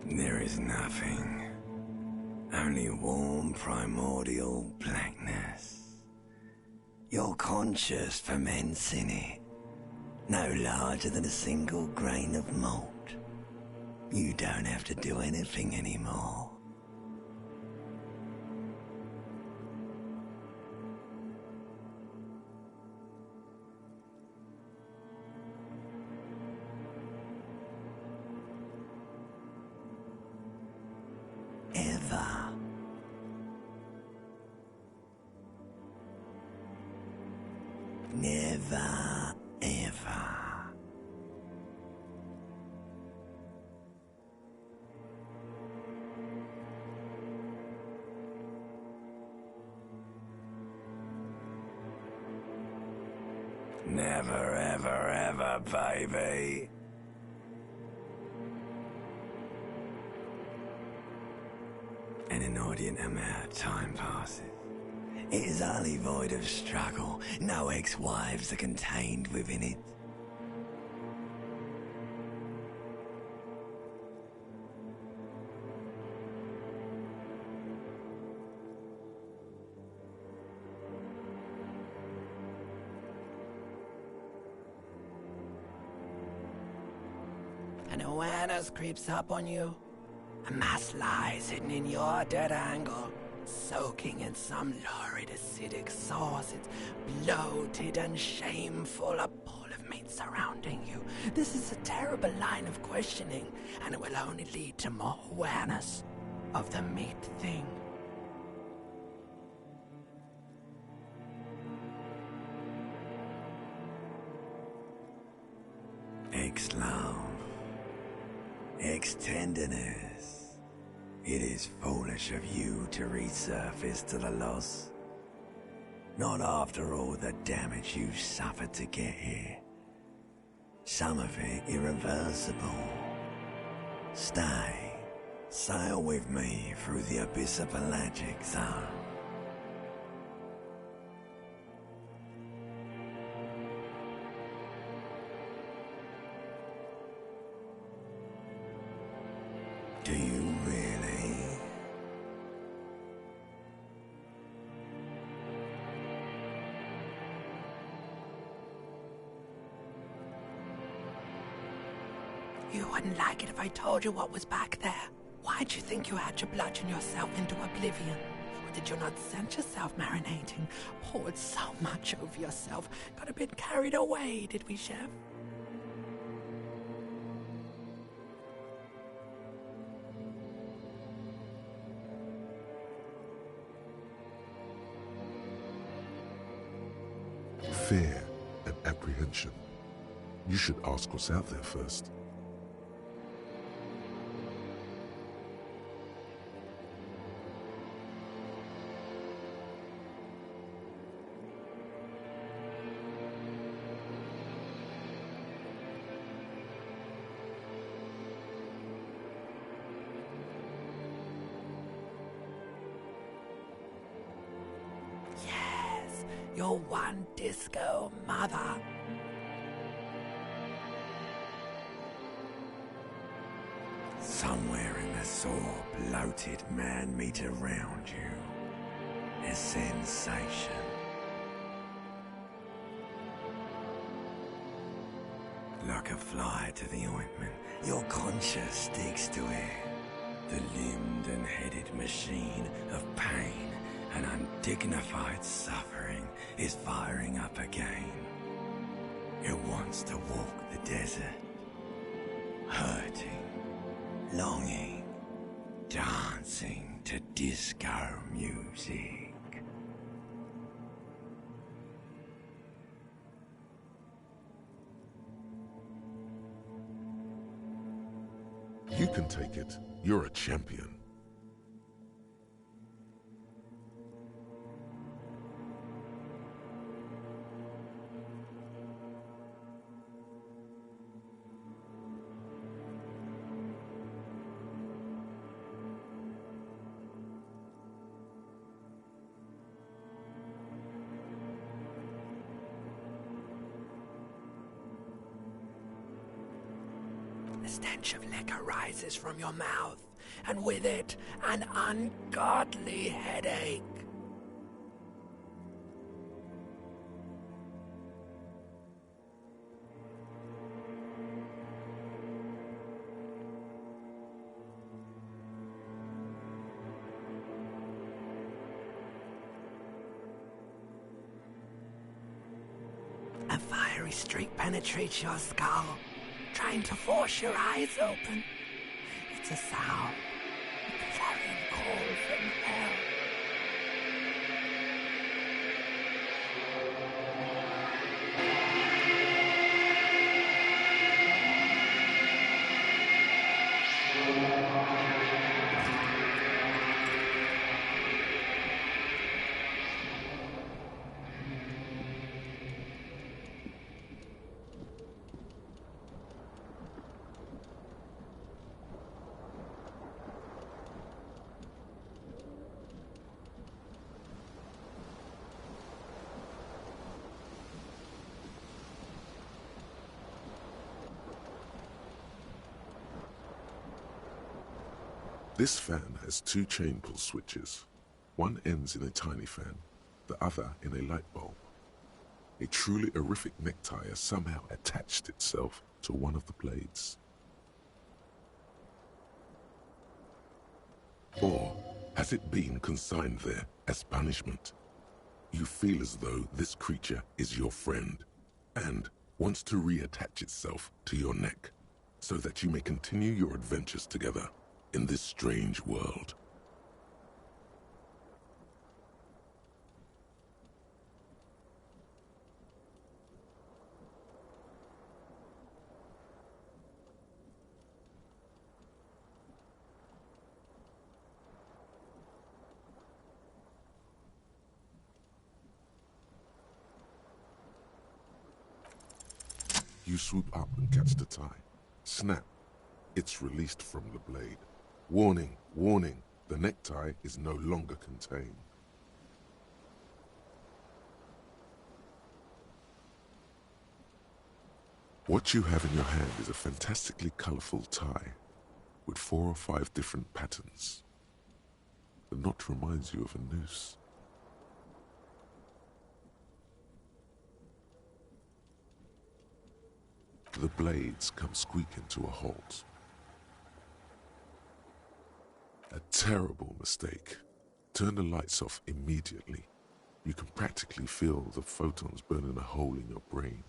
There is nothing. Only warm primordial blackness. Your conscious ferments in it, no larger than a single grain of malt. You don't have to do anything anymore. Ever. Never, ever. Never, ever, ever, baby. An inordinate amount of time passes. It is utterly void of struggle. No ex-wives are contained within it. An awareness creeps up on you. A mass lies hidden in your dead angle, soaking in some lurid acidic sauce. It's bloated and shameful, a pool of meat surrounding you. This is a terrible line of questioning, and it will only lead to more awareness of the meat thing. Ex-love. Ex-tenderness. It is foolish of you to resurface to the loss. Not after all the damage you've suffered to get here. Some of it irreversible. Stay. Sail with me through the abyss of pelagic zone. Do you really? You wouldn't like it if I told you what was back there. Why'd you think you had to bludgeon yourself into oblivion? Or did you not sense yourself marinating? Poured so much over yourself. Got a bit carried away, did we, Chef? Fear and apprehension. You should ask what's out there first. Your one disco mother. Somewhere in the sore, bloated man-meat around you. A sensation. Like a fly to the ointment, your conscience sticks to it. The limbed and headed machine of pain and undignified suffering is firing up again. It wants to walk the desert, hurting, longing, dancing to disco music. You can take it. You're a champion. stench of liquor rises from your mouth, and with it, an ungodly headache. A fiery streak penetrates your skull, trying to force your eyes open. It's a sound, a clarion call from hell. This fan has two chain pull switches. One ends in a tiny fan, the other in a light bulb. A truly horrific necktie has somehow attached itself to one of the blades. Or has it been consigned there as punishment? You feel as though this creature is your friend and wants to reattach itself to your neck so that you may continue your adventures together in this strange world. You swoop up and catch the tie. Snap! It's released from the blade. Warning, warning, the necktie is no longer contained. What you have in your hand is a fantastically colorful tie with 4 or 5 different patterns. The knot reminds you of a noose. The blades come squeaking to a halt. A terrible mistake. Turn the lights off immediately. You can practically feel the photons burning a hole in your brain.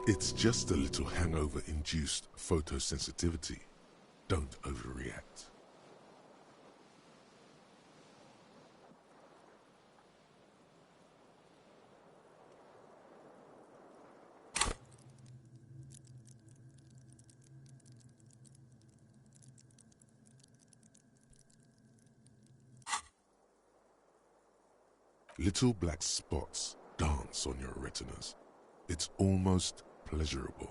It's just a little hangover-induced photosensitivity. Don't overreact. Little black spots dance on your retinas. It's almost pleasurable.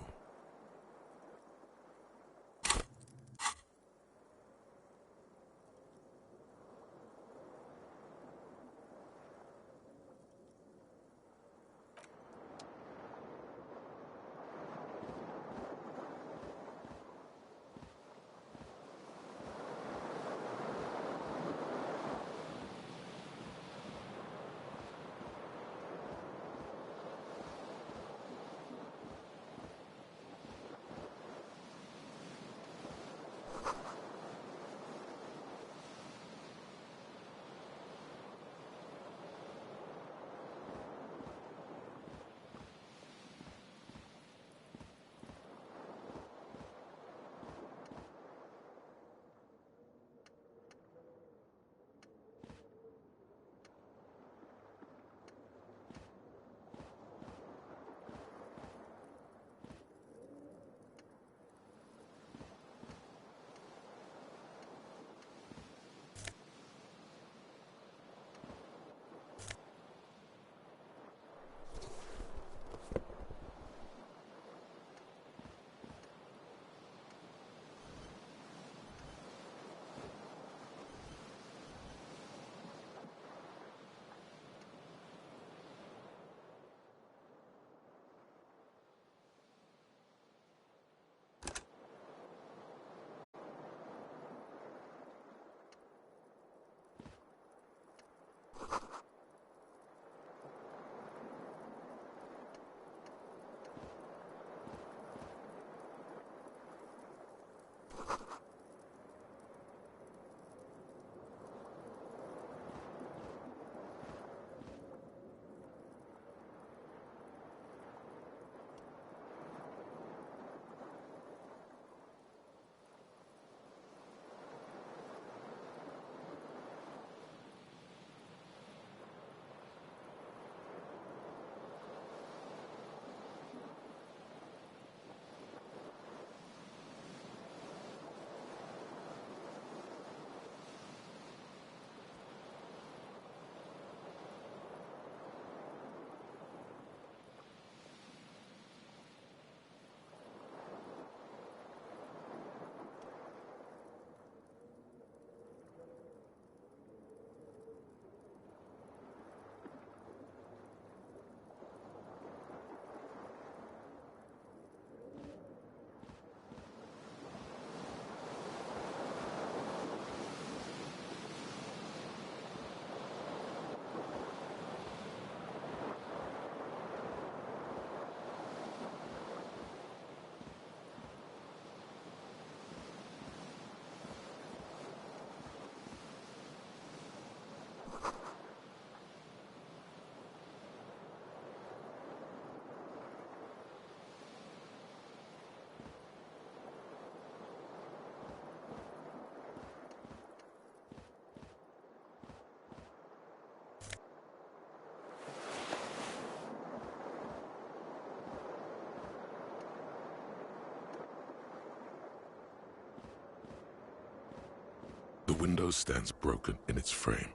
window stands broken in its frame.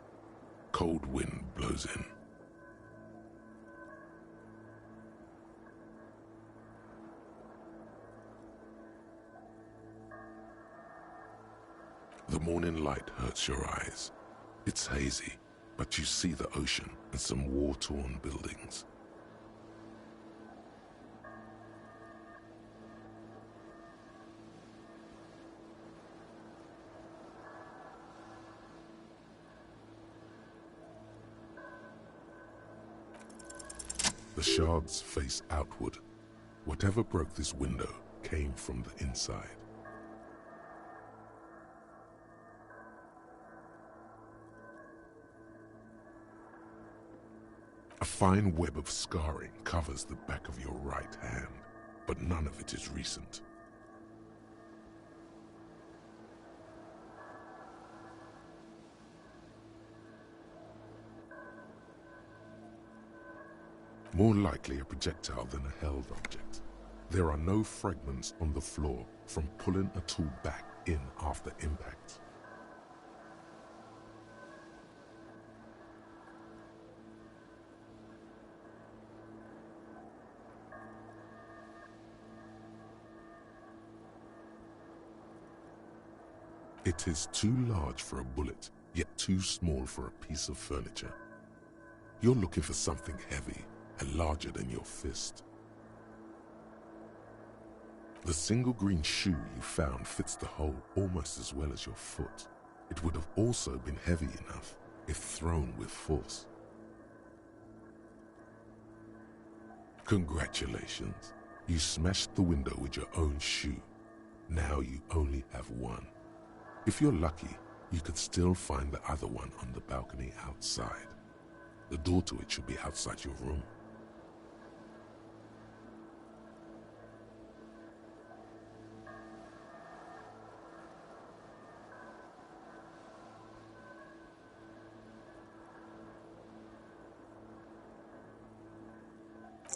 Cold wind blows in. The morning light hurts your eyes. It's hazy, but you see the ocean and some war-torn buildings. The shards face outward. Whatever broke this window came from the inside. A fine web of scarring covers the back of your right hand, but none of it is recent. More likely a projectile than a held object. There are no fragments on the floor from pulling a tool back in after impact. It is too large for a bullet, yet too small for a piece of furniture. You're looking for something heavy and larger than your fist. The single green shoe you found fits the hole almost as well as your foot. It would have also been heavy enough if thrown with force. Congratulations, you smashed the window with your own shoe. Now you only have one. If you're lucky, you could still find the other one on the balcony outside. The door to it should be outside your room.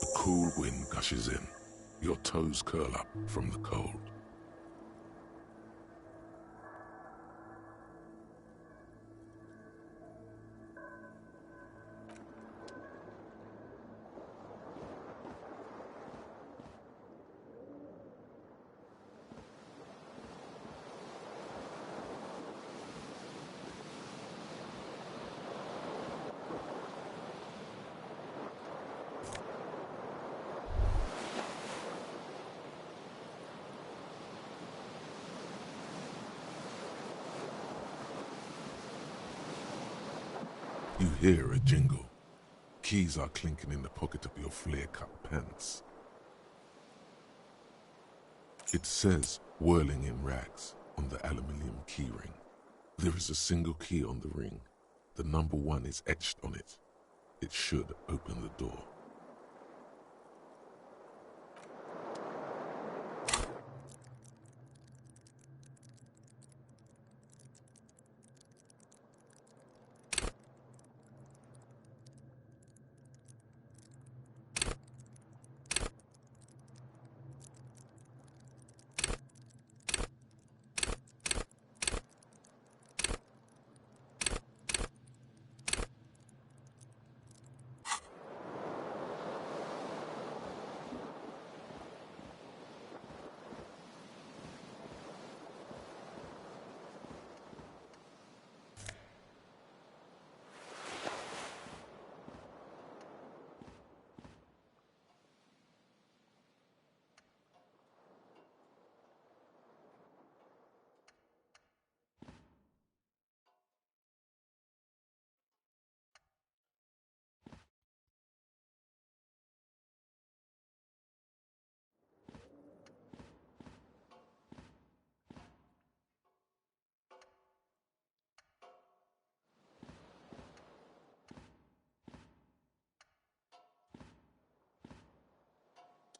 A cool wind gushes in. Your toes curl up from the cold. You hear a jingle. Keys are clinking in the pocket of your flare-cut pants. It says, "Whirling in rags," on the aluminium keyring. There is a single key on the ring. The number 1 is etched on it. It should open the door.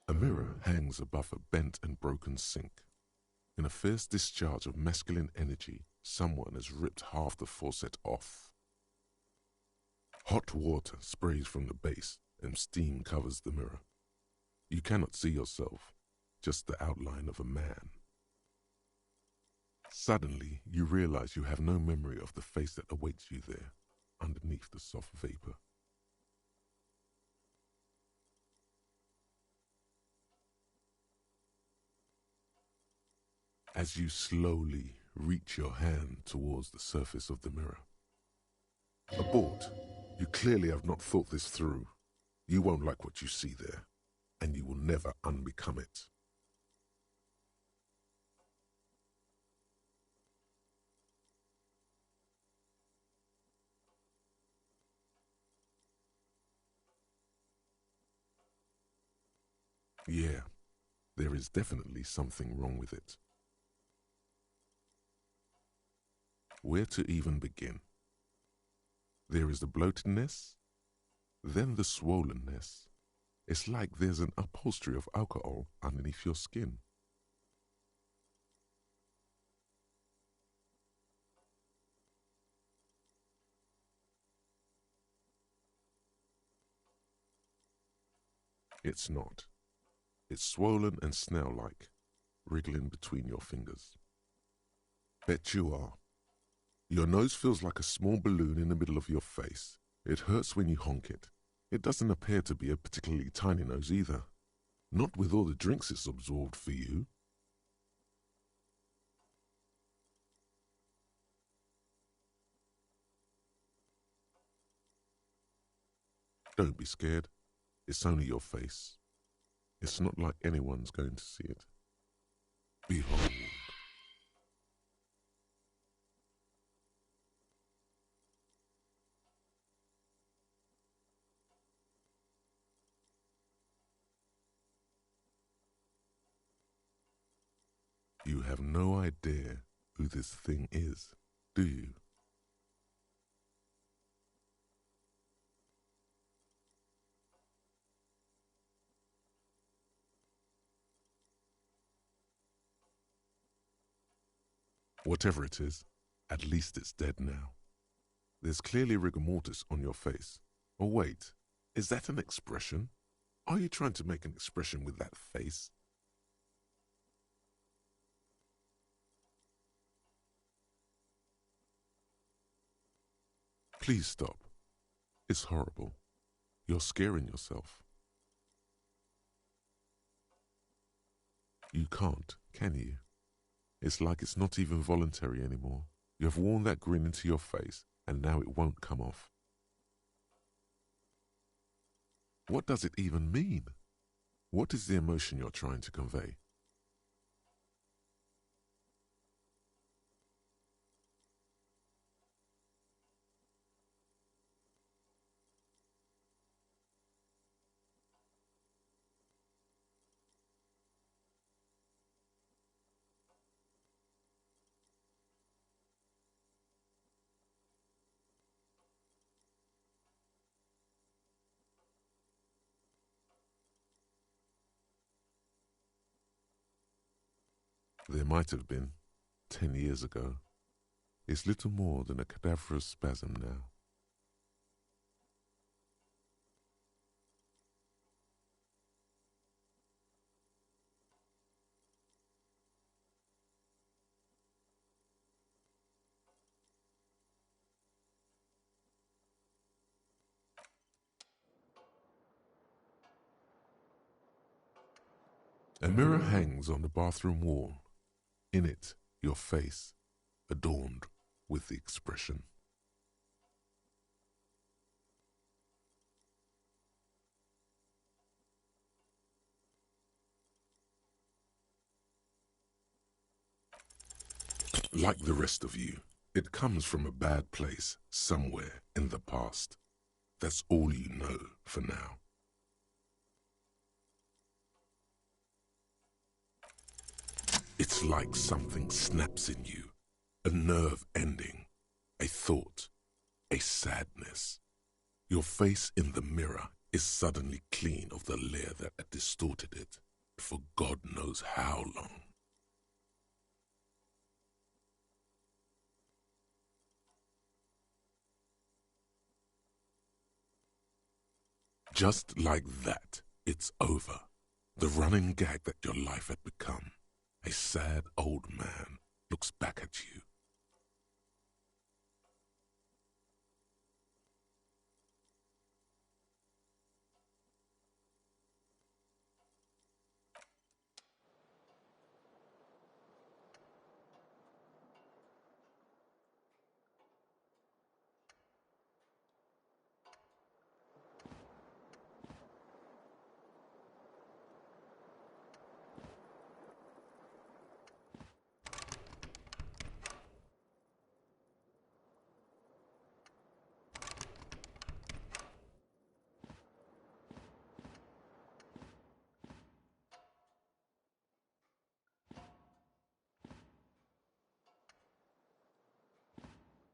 A mirror hangs above a bent and broken sink. In a fierce discharge of masculine energy, someone has ripped half the faucet off. Hot water sprays from the base and steam covers the mirror. You cannot see yourself, just the outline of a man. Suddenly, you realize you have no memory of the face that awaits you there, underneath the soft vapor. As you slowly reach your hand towards the surface of the mirror. Abort. You clearly have not thought this through. You won't like what you see there, and you will never unbecome it. Yeah, there is definitely something wrong with it. Where to even begin? There is the bloatedness, then the swollenness. It's like there's an upholstery of alcohol underneath your skin. It's not. It's swollen and snail-like, wriggling between your fingers. Bet you are. Your nose feels like a small balloon in the middle of your face. It hurts when you honk it. It doesn't appear to be a particularly tiny nose either. Not with all the drinks it's absorbed for you. Don't be scared. It's only your face. It's not like anyone's going to see it. Behold. You have no idea who this thing is, do you? Whatever it is, at least it's dead now. There's clearly rigor mortis on your face. Or wait, is that an expression? Are you trying to make an expression with that face? Please stop. It's horrible. You're scaring yourself. You can't, can you? It's like it's not even voluntary anymore. You have worn that grin into your face, and now it won't come off. What does it even mean? What is the emotion you're trying to convey? There might have been, 10 years ago. It's little more than a cadaverous spasm now. A mirror hangs on the bathroom wall. In it, your face, adorned with the expression. Like the rest of you, it comes from a bad place somewhere in the past. That's all you know for now. It's like something snaps in you, a nerve ending, a thought, a sadness. Your face in the mirror is suddenly clean of the layer that had distorted it for God knows how long. Just like that, it's over. The running gag that your life had become. A sad old man looks back at you.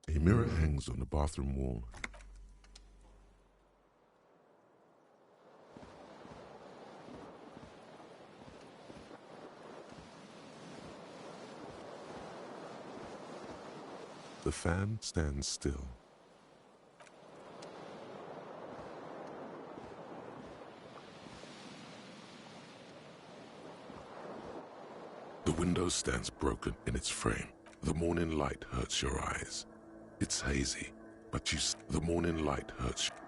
A mirror hangs on the bathroom wall. The fan stands still. The window stands broken in its frame. The morning light hurts your eyes. It's hazy, but the morning light hurts you.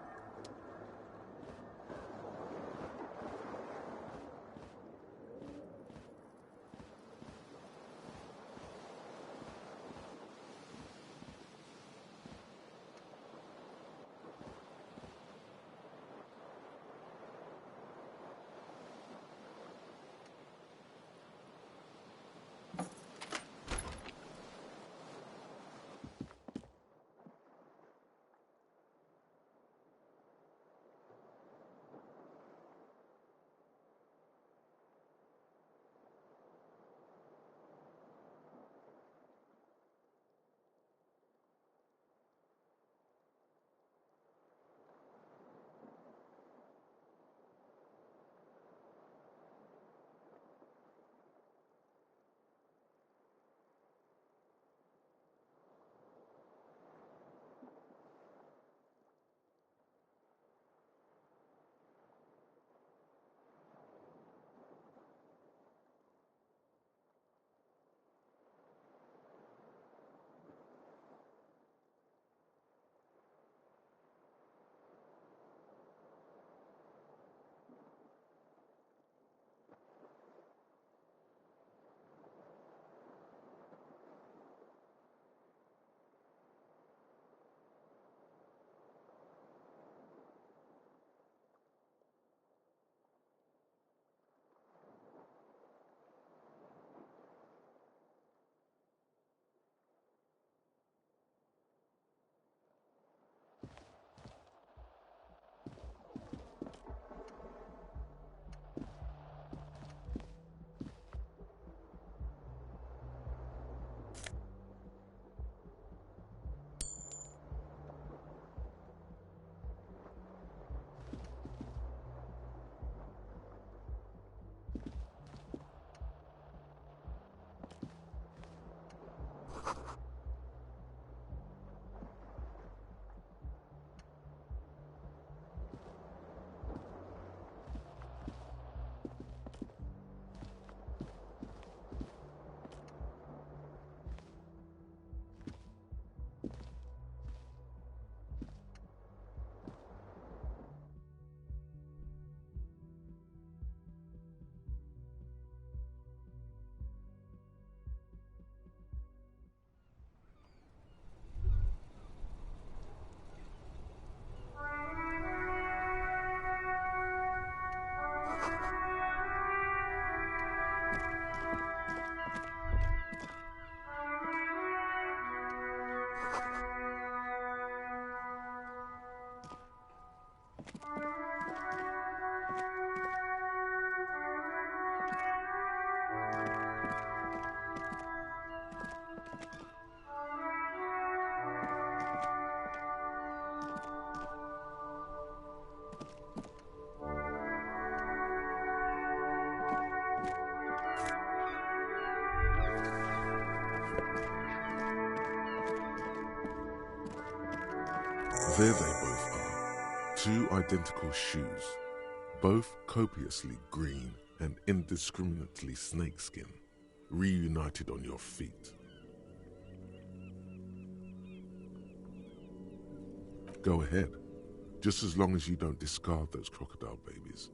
There they both are, two identical shoes, both copiously green and indiscriminately snakeskin, reunited on your feet. Go ahead, just as long as you don't discard those crocodile babies.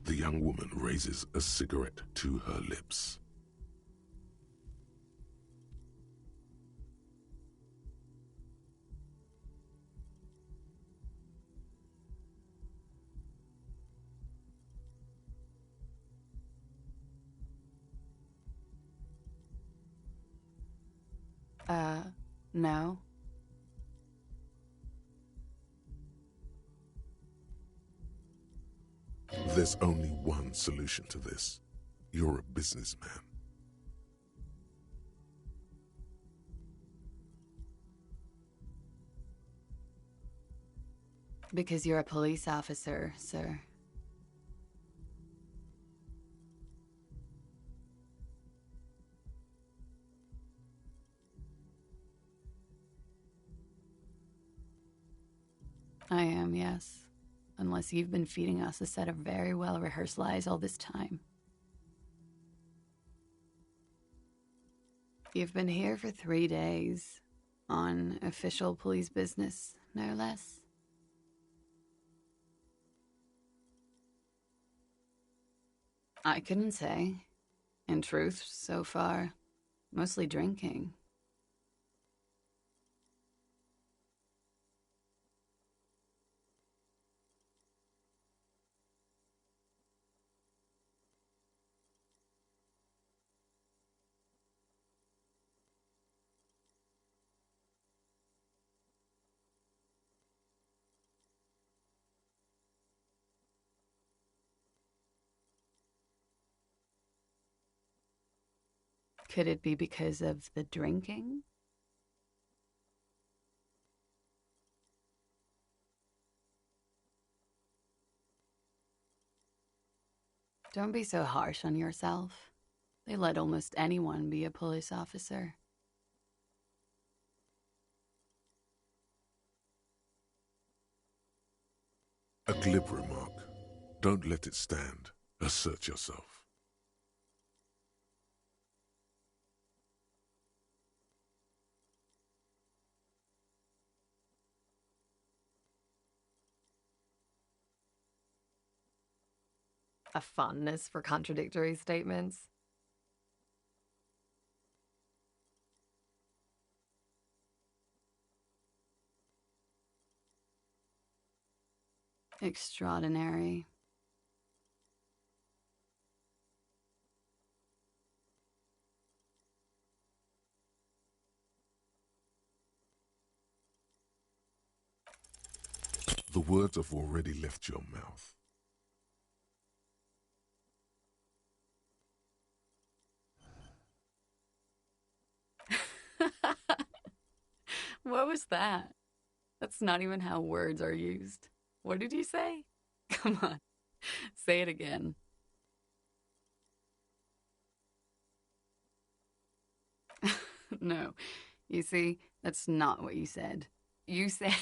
The young woman raises a cigarette to her lips. No. There's only one solution to this. You're a businessman. Because you're a police officer, sir. I am, yes. Unless you've been feeding us a set of very well-rehearsed lies all this time. You've been here for 3 days. On official police business, no less. I couldn't say. In truth, so far, mostly drinking. Could it be because of the drinking? Don't be so harsh on yourself. They let almost anyone be a police officer. A glib remark. Don't let it stand. Assert yourself. A fondness for contradictory statements? Extraordinary. The words have already left your mouth. What was that? That's not even how words are used. What did you say? Come on, say it again. No, you see, that's not what you said. You said.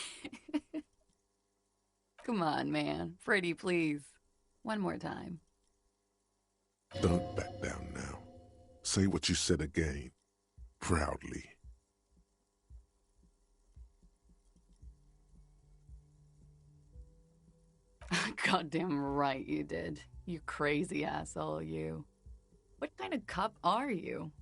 Come on, man. Pretty, please. One more time. Don't back down now. Say what you said again, proudly. Goddamn right you did. You crazy asshole, you. What kind of cup are you?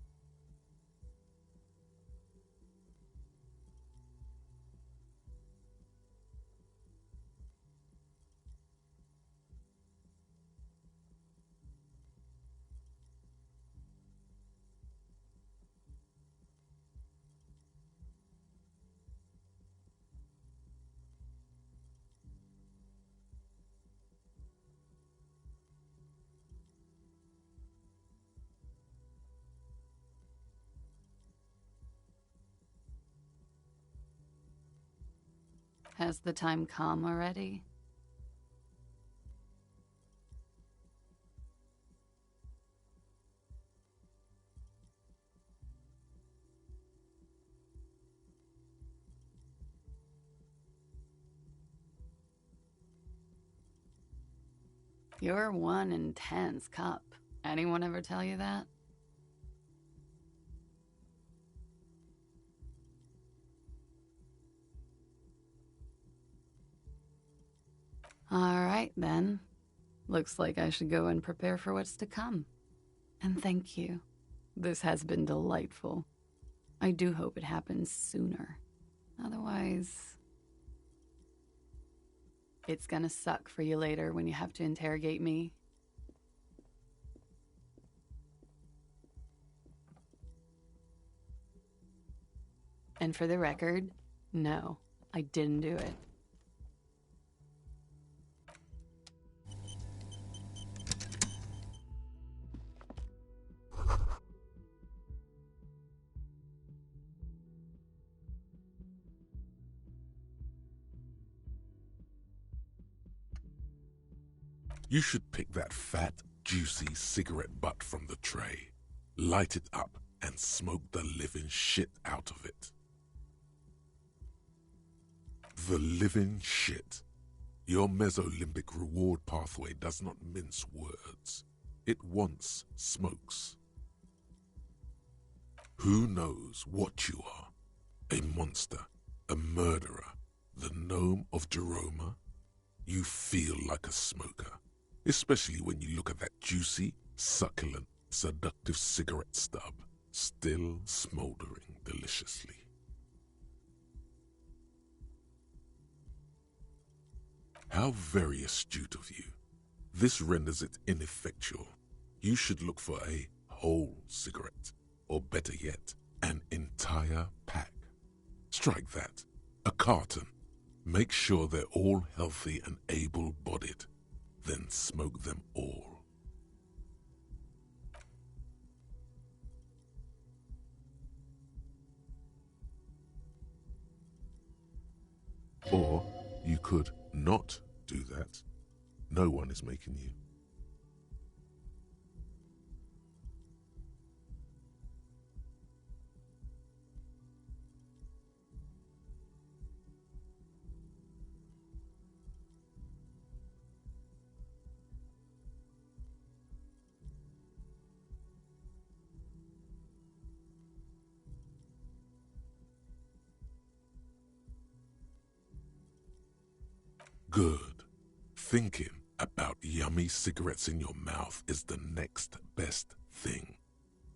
Has the time come already? You're one intense cup. Anyone ever tell you that? All right, then. Looks like I should go and prepare for what's to come. And thank you. This has been delightful. I do hope it happens sooner. Otherwise, it's gonna suck for you later when you have to interrogate me. And for the record, no, I didn't do it. You should pick that fat, juicy cigarette butt from the tray, light it up, and smoke the living shit out of it. The living shit. Your mesolimbic reward pathway does not mince words. It wants smokes. Who knows what you are? A monster, a murderer, the gnome of Jeroma? You feel like a smoker, especially when you look at that juicy, succulent, seductive cigarette stub, still smoldering deliciously. How very astute of you. This renders it ineffectual. You should look for a whole cigarette, or better yet, an entire pack. Strike that. A carton. Make sure they're all healthy and able-bodied. Then smoke them all. Or you could not do that. No one is making you. Good. Thinking about yummy cigarettes in your mouth is the next best thing.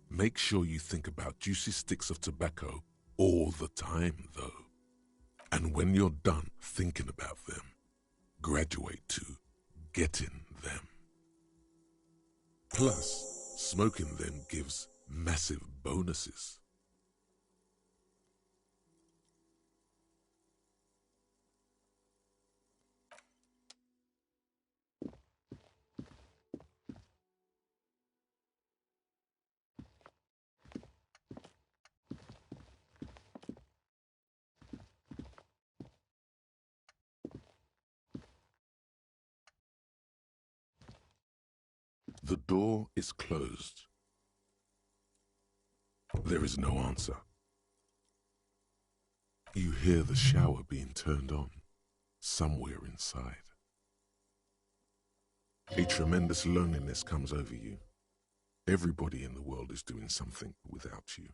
Make sure you think about juicy sticks of tobacco all the time, though. And when you're done thinking about them, graduate to getting them. Plus, smoking them gives massive bonuses. The door is closed. There is no answer. You hear the shower being turned on somewhere inside. A tremendous loneliness comes over you. Everybody in the world is doing something without you.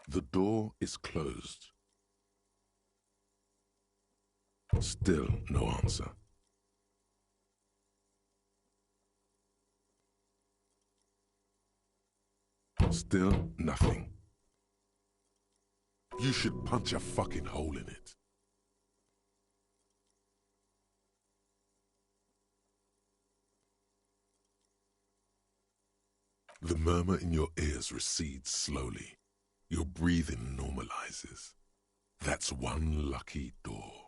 The door is closed. Still no answer. Still nothing. You should punch a fucking hole in it. The murmur in your ears recedes slowly. Your breathing normalizes. That's one lucky door.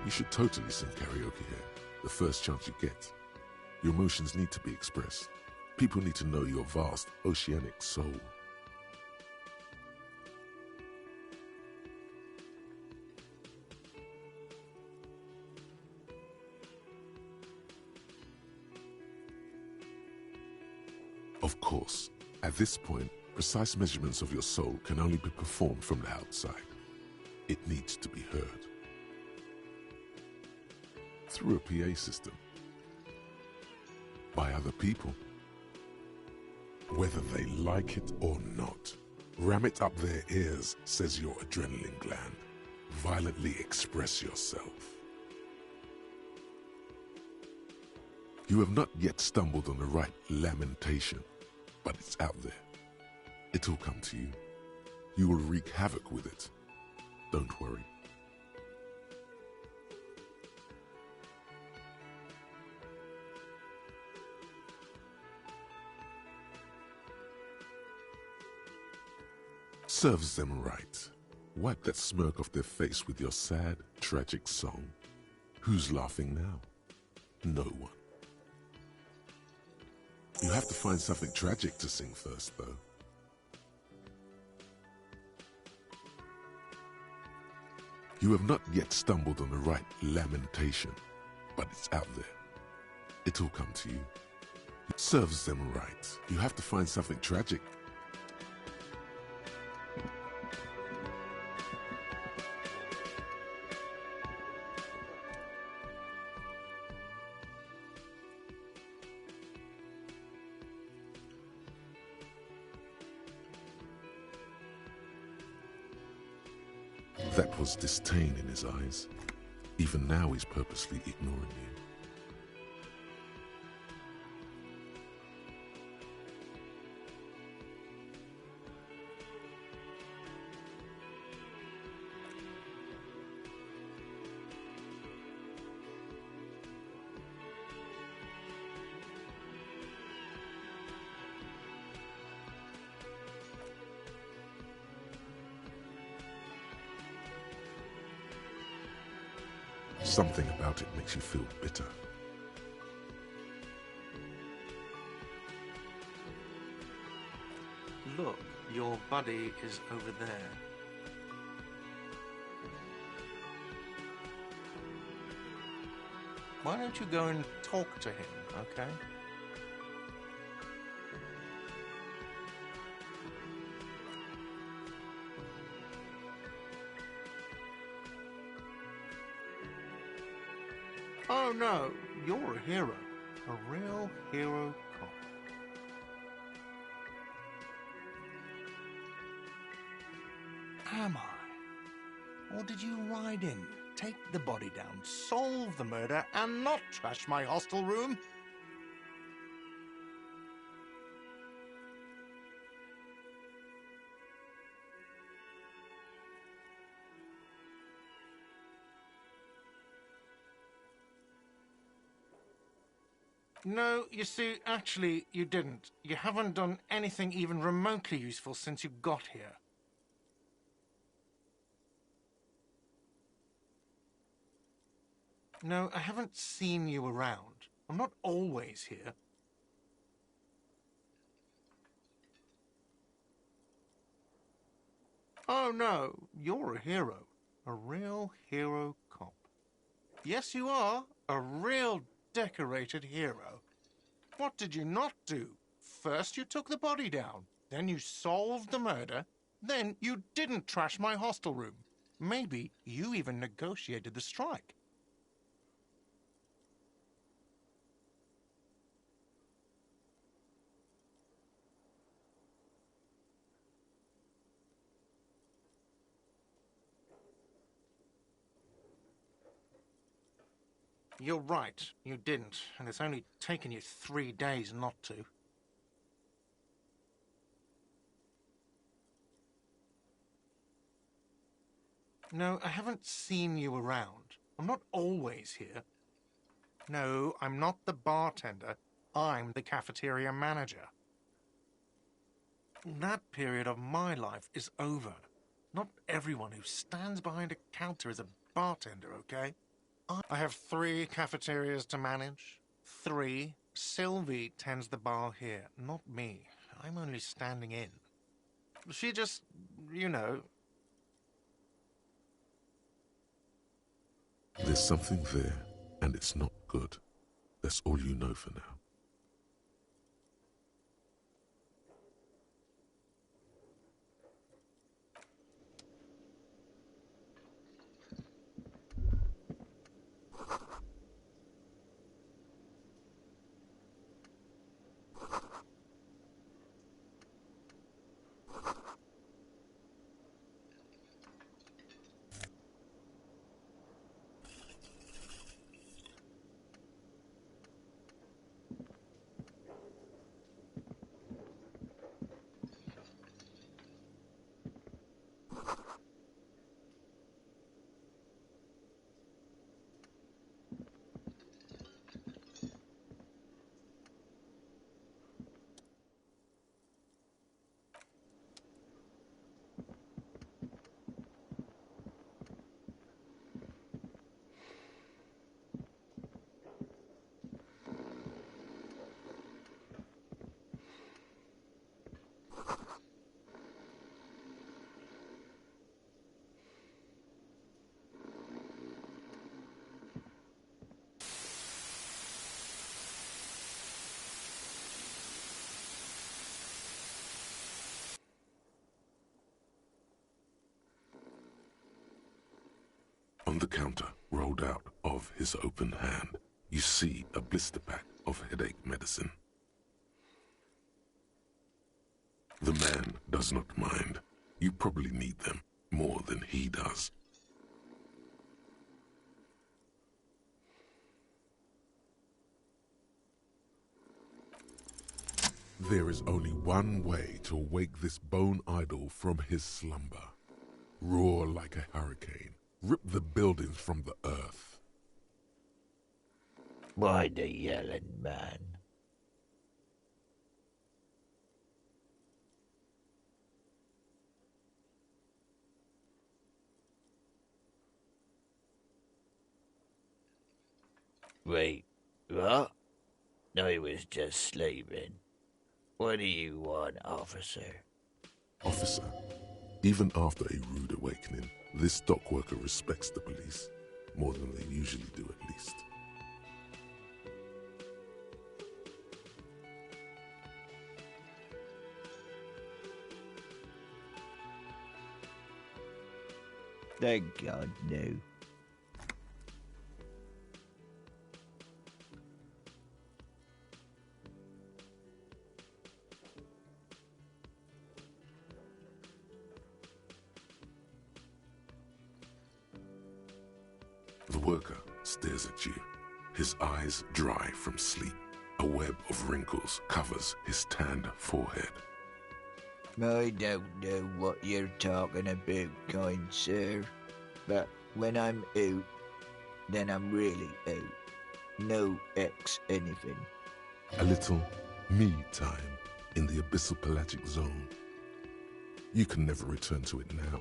You should totally sing karaoke here, the first chance you get. Your emotions need to be expressed. People need to know your vast, oceanic soul. Of course, at this point, precise measurements of your soul can only be performed from the outside. It needs to be heard. Through a PA system. By other people. Whether they like it or not. Ram it up their ears, says your adrenaline gland. Violently express yourself. You have not yet stumbled on the right lamentation, but it's out there. It'll come to you. You will wreak havoc with it. Don't worry. Serves them right. Wipe that smirk off their face with your sad, tragic song. Who's laughing now? No one. You have to find something tragic to sing first, though. You have not yet stumbled on the right lamentation, but it's out there. It'll come to you. It serves them right. You have to find something tragic. That was disdain in his eyes. Even now he's purposely ignoring you. Something about it makes you feel bitter. Look, your buddy is over there. Why don't you go and talk to him, okay? Oh no, you're a hero. A real hero cop. Am I? Or did you ride in, take the body down, solve the murder, and not trash my hostel room? No, you see, actually, you didn't. You haven't done anything even remotely useful since you got here. No, I haven't seen you around. I'm not always here. Oh no, you're a hero. A real hero cop. Yes, you are. A real decorated hero. What did you not do? First you took the body down, then you solved the murder, then you didn't trash my hostel room. Maybe you even negotiated the strike. You're right, you didn't, and it's only taken you 3 days not to. No, I haven't seen you around. I'm not always here. No, I'm not the bartender. I'm the cafeteria manager. That period of my life is over. Not everyone who stands behind a counter is a bartender, okay? I have 3 cafeterias to manage. 3. Sylvie tends the bar here, not me. I'm only standing in. She just, you know... There's something there, and it's not good. That's all you know for now. the counter rolled out of his open hand, you see a blister pack of headache medicine. The man does not mind. You probably need them more than he does. There is only one way to wake this bone idol from his slumber. Roar like a hurricane. Rip the buildings from the earth. Why the yelling, man? Wait, what? I was just sleeping. What do you want, officer? Officer, even after a rude awakening, this dock worker respects the police. More than they usually do, at least. Thank God, no. The worker stares at you, his eyes dry from sleep. A web of wrinkles covers his tanned forehead. I don't know what you're talking about, kind sir, but when I'm out, then I'm really out. No X anything. A little me time in the abyssal pelagic zone. You can never return to it now.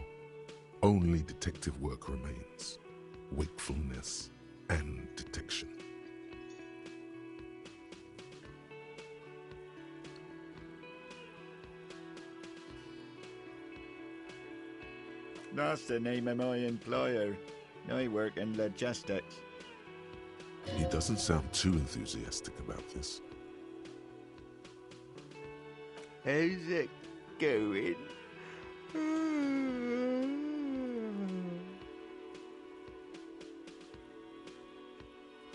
Only detective work remains. Wakefulness and detection. That's the name of my employer. I work in logistics. He doesn't sound too enthusiastic about this. How's it going?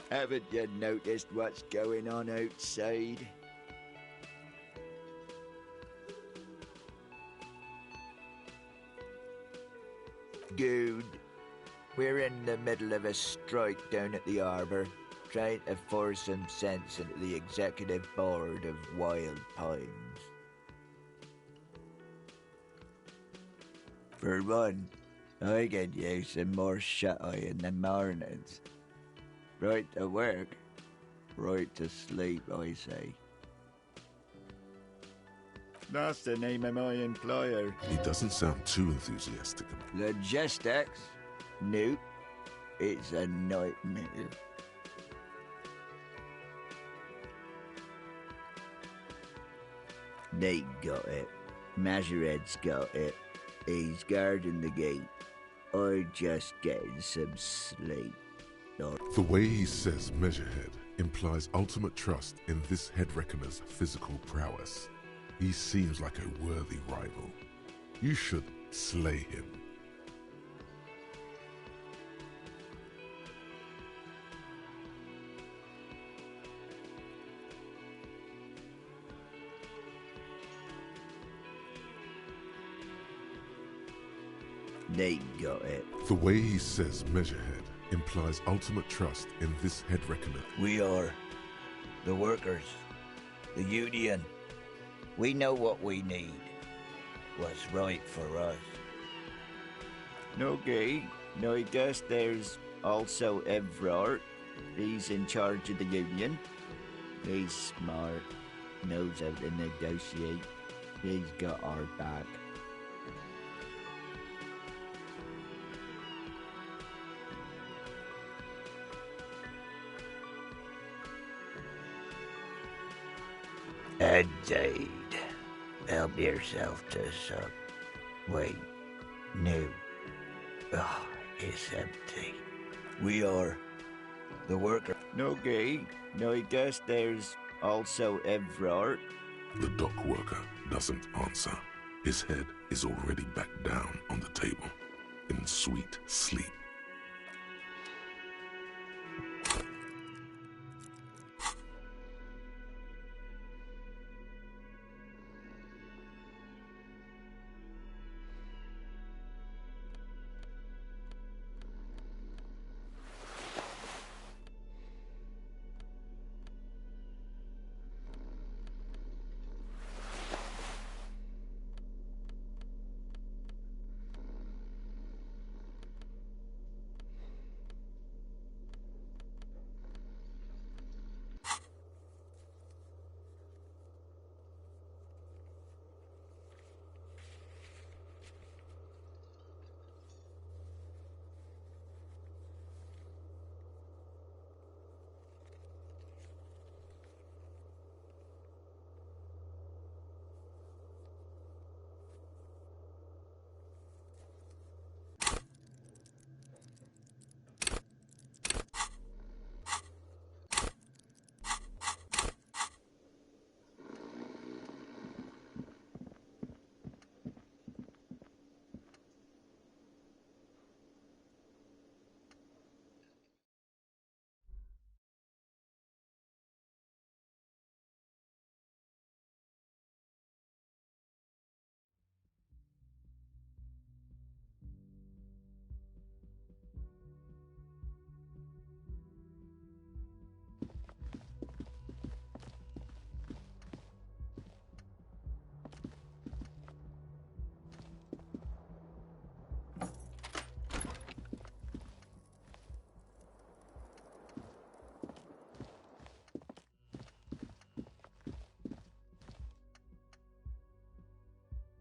Haven't you noticed what's going on outside? Good. We're in the middle of a strike down at the harbour, trying to force some sense into the executive board of Wild Pines. For one, I could use some more shut-eye in the mornings. Right to work, right to sleep, I say. That's the name of my employer. He doesn't sound too enthusiastic about it. Logistics? Nope. It's a nightmare. They got it. Majoret's got it. He's guarding the gate. I'm just getting some sleep. The way he says Measurehead implies ultimate trust in this head reckoner's physical prowess. He seems like a worthy rival. You should slay him. They got it. The way he says Measurehead implies ultimate trust in this head reckoner. We are the workers, the union. We know what we need, what's right for us. Okay, now I guess there's also Evrard. He's in charge of the union. He's smart, knows how to negotiate. He's got our back. Indeed. Help yourself to some. Wait. No. Oh, it's empty. We are the worker. Okay. Now I guess there's also Evrard. The dock worker doesn't answer. His head is already back down on the table, in sweet sleep.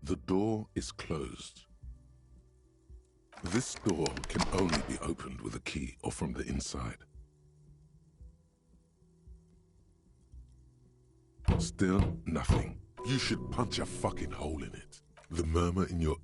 The door is closed. This door can only be opened with a key or from the inside. Still nothing. You should punch a fucking hole in it. The murmur in your...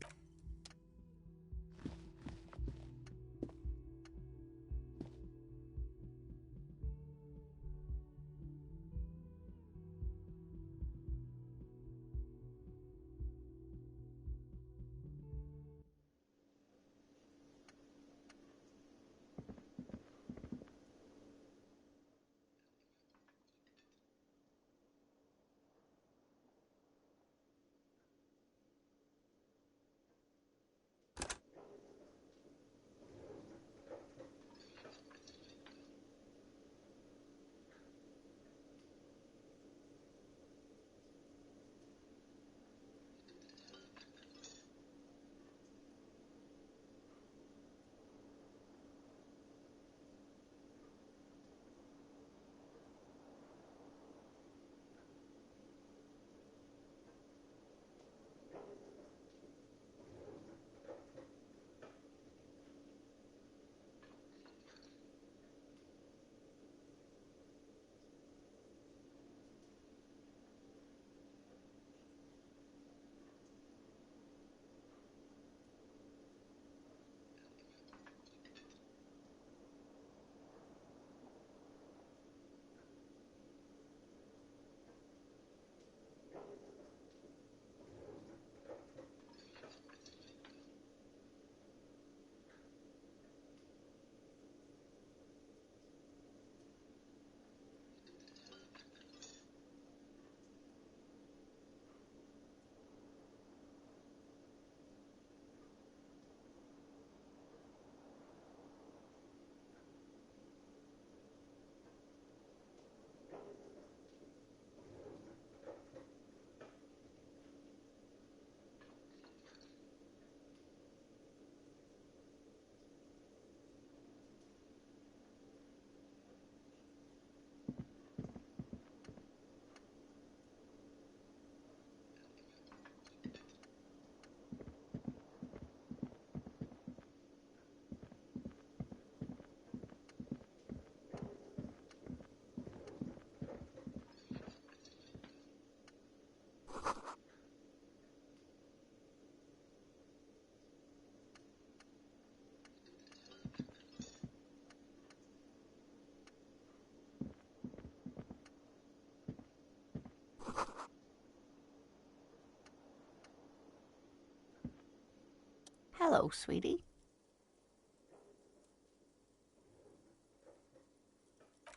Hello, sweetie.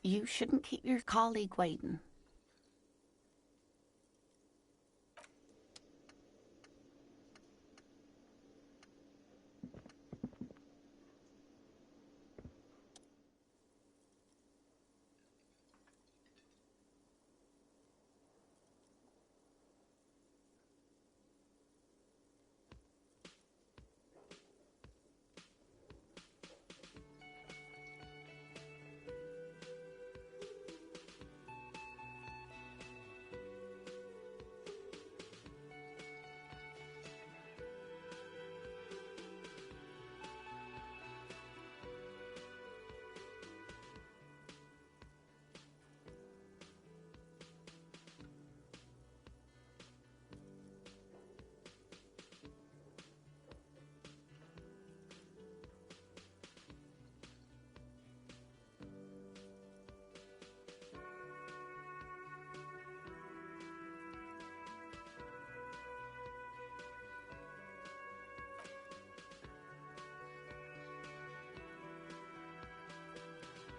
You shouldn't keep your colleague waiting.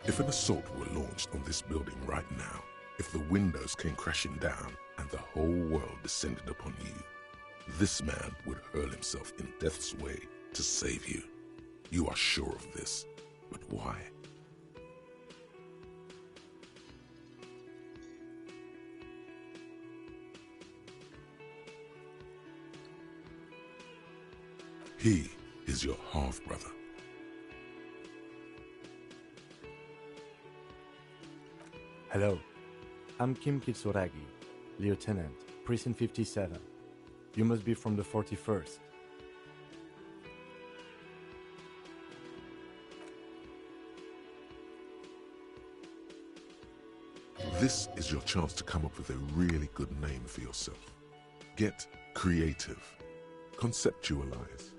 If an assault were launched on this building right now, if the windows came crashing down and the whole world descended upon you, this man would hurl himself in death's way to save you. You are sure of this, but why? He is your half-brother. Hello, I'm Kim Kitsuragi, Lieutenant, Prison 57. You must be from the 41st. This is your chance to come up with a really good name for yourself. Get creative. Conceptualize.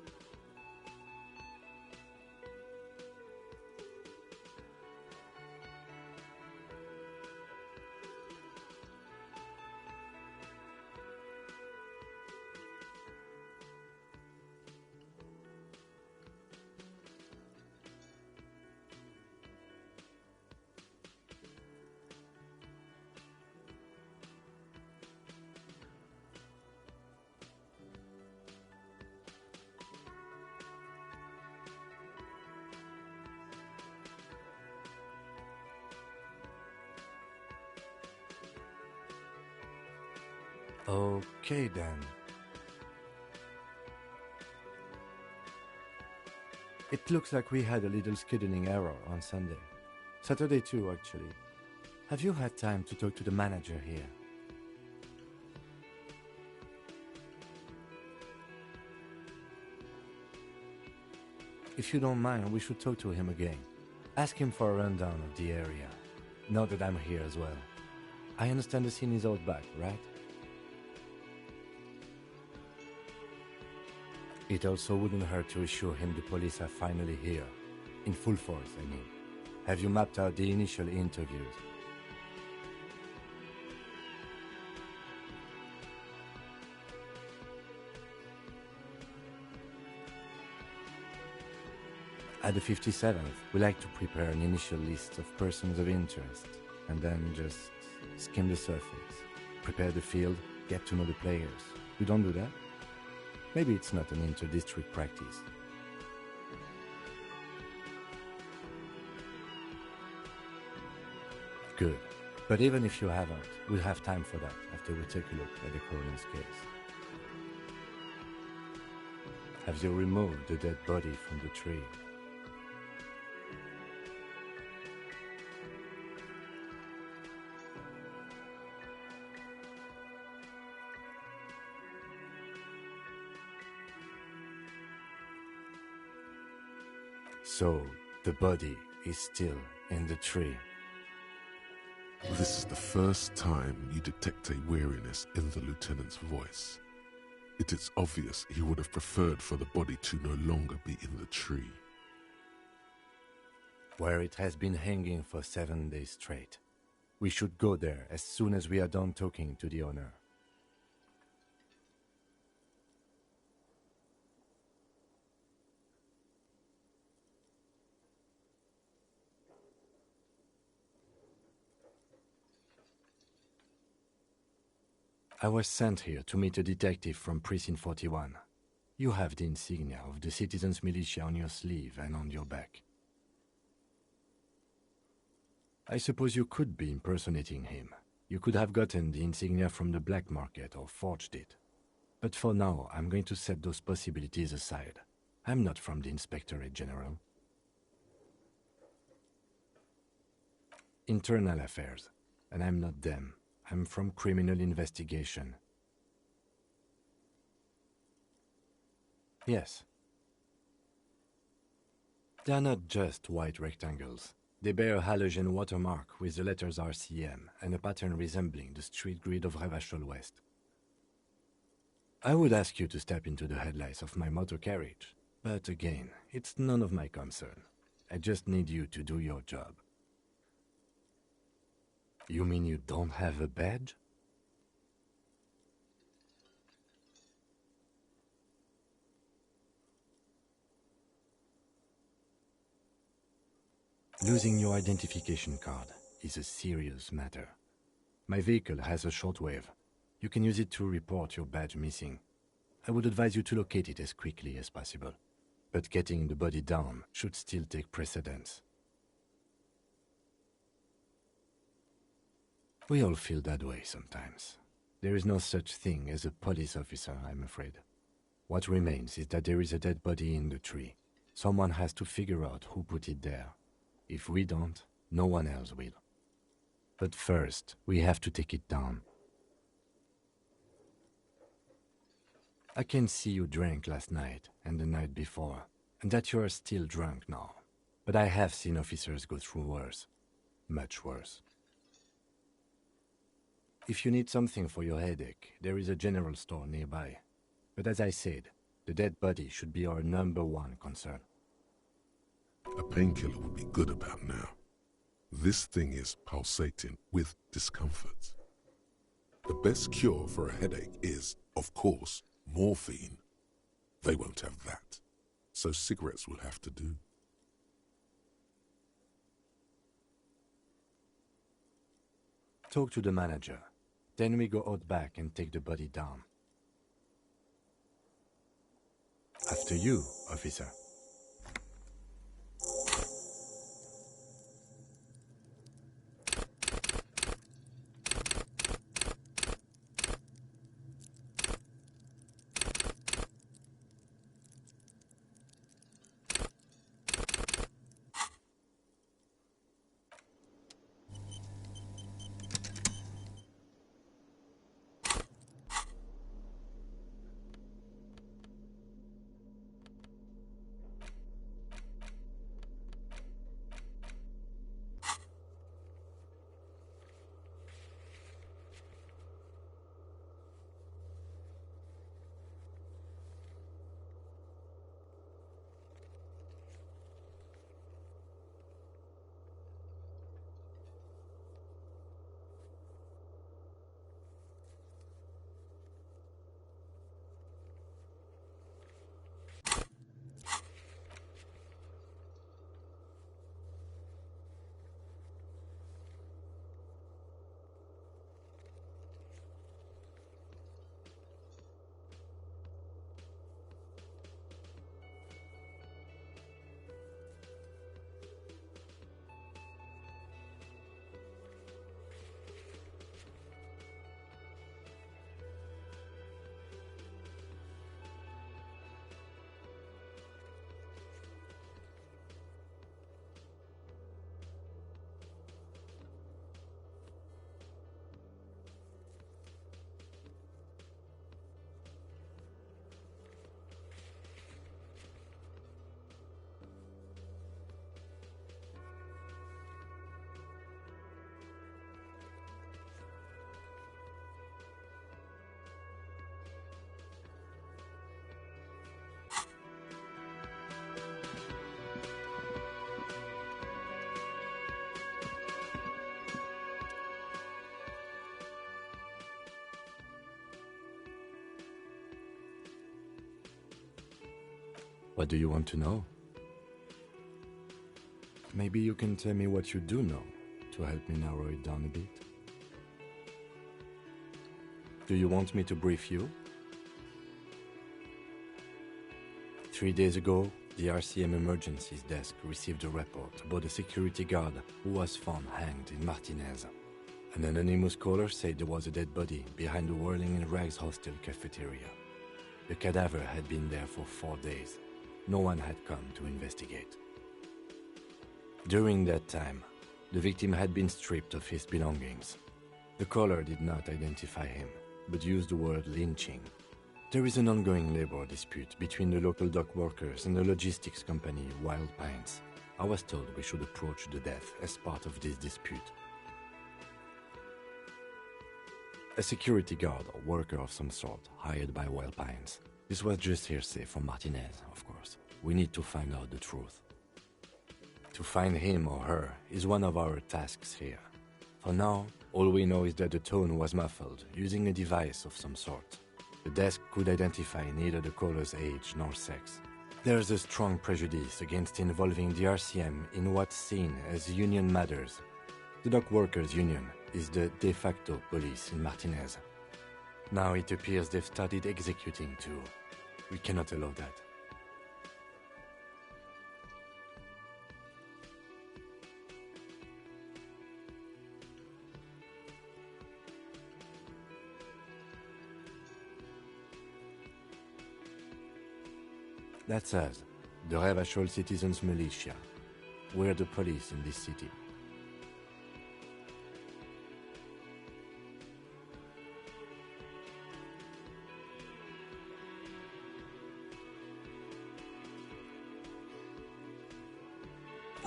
Okay then. It looks like we had a little scheduling error on Sunday. Saturday too, actually. Have you had time to talk to the manager here? If you don't mind, we should talk to him again. Ask him for a rundown of the area. Now that I'm here as well. I understand the scene is out back, right? It also wouldn't hurt to assure him the police are finally here. In full force, I mean. Have you mapped out the initial interviews? At the 57th, we like to prepare an initial list of persons of interest, and then just skim the surface. Prepare the field, get to know the players. You don't do that? Maybe it's not an inter-district practice. Good. But even if you haven't, we'll have time for that after we take a look at the coroner's case. Have you removed the dead body from the tree? So, the body is still in the tree. This is the first time you detect a weariness in the lieutenant's voice. It is obvious he would have preferred for the body to no longer be in the tree. Where it has been hanging for 7 days straight. We should go there as soon as we are done talking to the owner. I was sent here to meet a detective from Precinct 41. You have the insignia of the Citizens Militia on your sleeve and on your back. I suppose you could be impersonating him. You could have gotten the insignia from the black market or forged it. But for now, I'm going to set those possibilities aside. I'm not from the Inspectorate General. Internal affairs, and I'm not them. I'm from criminal investigation. Yes. They are not just white rectangles. They bear a halogen watermark with the letters RCM and a pattern resembling the street grid of Revachol West. I would ask you to step into the headlights of my motor carriage, but again, it's none of my concern. I just need you to do your job. You mean you don't have a badge? Losing your identification card is a serious matter. My vehicle has a shortwave. You can use it to report your badge missing. I would advise you to locate it as quickly as possible. But getting the body down should still take precedence. We all feel that way sometimes. There is no such thing as a police officer, I'm afraid. What remains is that there is a dead body in the tree. Someone has to figure out who put it there. If we don't, no one else will. But first, we have to take it down. I can see you drank last night and the night before, and that you are still drunk now. But I have seen officers go through worse. Much worse. If you need something for your headache, there is a general store nearby. But as I said, the dead body should be our #1 concern. A painkiller would be good about now. This thing is pulsating with discomfort. The best cure for a headache is, of course, morphine. They won't have that, so cigarettes will have to do. Talk to the manager. Then we go out back and take the body down. After you, officer. What do you want to know? Maybe you can tell me what you do know to help me narrow it down a bit. Do you want me to brief you? 3 days ago, the RCM Emergencies Desk received a report about a security guard who was found hanged in Martinez. An anonymous caller said there was a dead body behind the Whirling in Rags hostel cafeteria. The cadaver had been there for 4 days. No one had come to investigate. During that time, the victim had been stripped of his belongings. The caller did not identify him, but used the word lynching. There is an ongoing labor dispute between the local dock workers and the logistics company Wild Pines. I was told we should approach the death as part of this dispute. A security guard or worker of some sort hired by Wild Pines. This was just hearsay from Martinez, of course. We need to find out the truth. To find him or her is one of our tasks here. For now, all we know is that the tone was muffled using a device of some sort. The desk could identify neither the caller's age nor sex. There is a strong prejudice against involving the RCM in what's seen as union matters. The dock workers' union is the de facto police in Martinez. Now it appears they've started executing too. We cannot allow that. That's us, the Revachol Citizens Militia. We're the police in this city.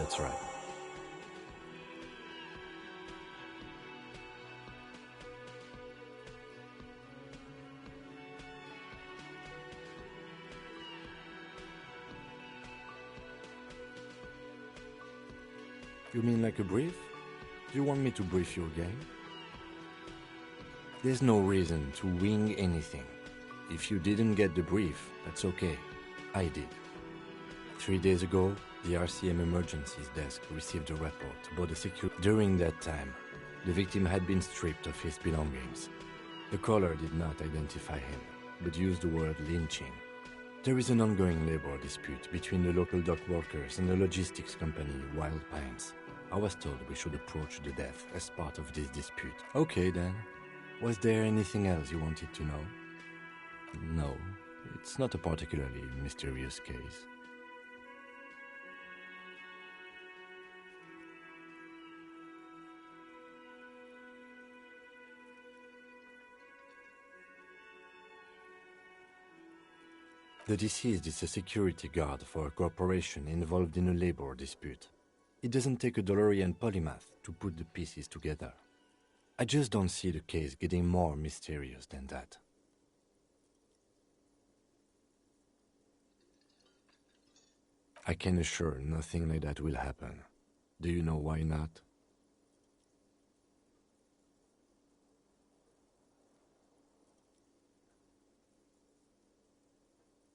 That's right. You mean like a brief? Do you want me to brief you again? There's no reason to wing anything. If you didn't get the brief, that's okay. I did. 3 days ago, the RCM emergencies desk received a report about the security. During that time, the victim had been stripped of his belongings. The caller did not identify him, but used the word lynching. There is an ongoing labor dispute between the local dock workers and the logistics company Wild Pines. I was told we should approach the death as part of this dispute. Okay then. Was there anything else you wanted to know? No, it's not a particularly mysterious case. The deceased is a security guard for a corporation involved in a labor dispute. It doesn't take a DeLorean polymath to put the pieces together. I just don't see the case getting more mysterious than that. I can assure nothing like that will happen. Do you know why not?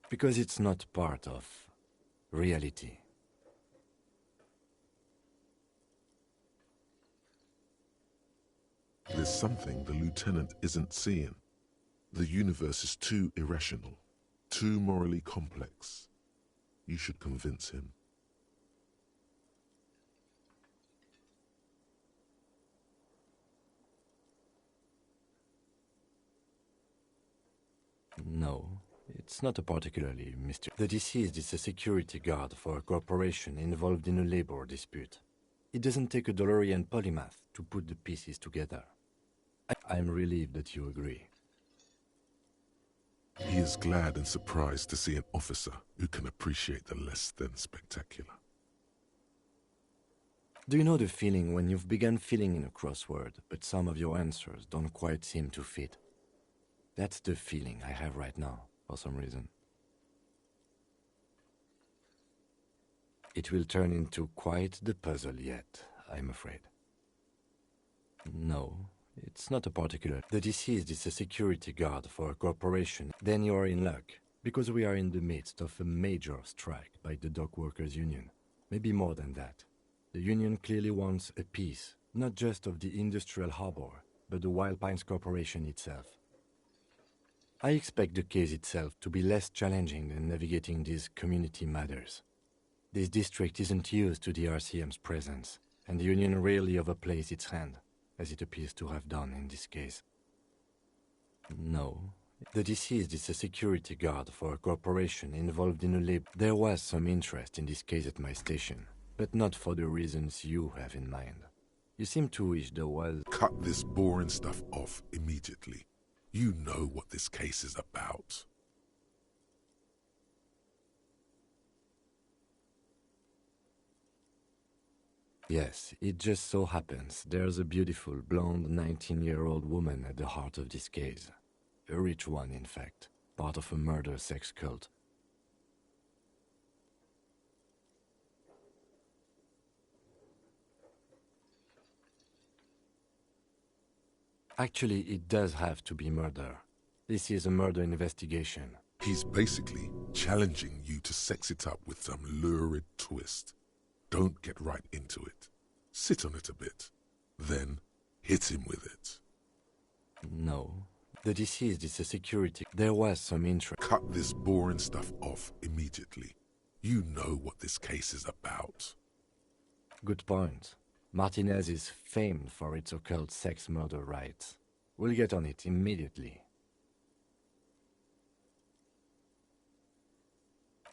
Because it's not part of reality. There's something the lieutenant isn't seeing. The universe is too irrational, too morally complex. You should convince him. No, it's not a particularly mysterious. The deceased is a security guard for a corporation involved in a labor dispute. It doesn't take a DeLorean polymath to put the pieces together. I'm relieved that you agree. He is glad and surprised to see an officer who can appreciate the less than spectacular. Do you know the feeling when you've begun filling in a crossword, but some of your answers don't quite seem to fit? That's the feeling I have right now, for some reason. It will turn into quite the puzzle yet, I'm afraid. No, it's not a particular. The deceased is a security guard for a corporation. Then you are in luck, because we are in the midst of a major strike by the dock workers union. Maybe more than that. The union clearly wants a piece, not just of the industrial harbor, but the Wild Pines Corporation itself. I expect the case itself to be less challenging than navigating these community matters. This district isn't used to the RCM's presence, and the union rarely overplays its hand, as it appears to have done in this case. No, the deceased is a security guard for a corporation involved in a labor. There was some interest in this case at my station, but not for the reasons you have in mind. You seem to wish there was... Cut this boring stuff off immediately. You know what this case is about. Yes, it just so happens there's a beautiful, blonde 19-year-old woman at the heart of this case. A rich one, in fact, part of a murder sex cult. Actually, it does have to be murder. This is a murder investigation. He's basically challenging you to sex it up with some lurid twist. Don't get right into it. Sit on it a bit. Then hit him with it. No. The deceased is a security. There was some interest. Cut this boring stuff off immediately. You know what this case is about. Good point. Martinez is famed for its occult sex murder rites. We'll get on it immediately.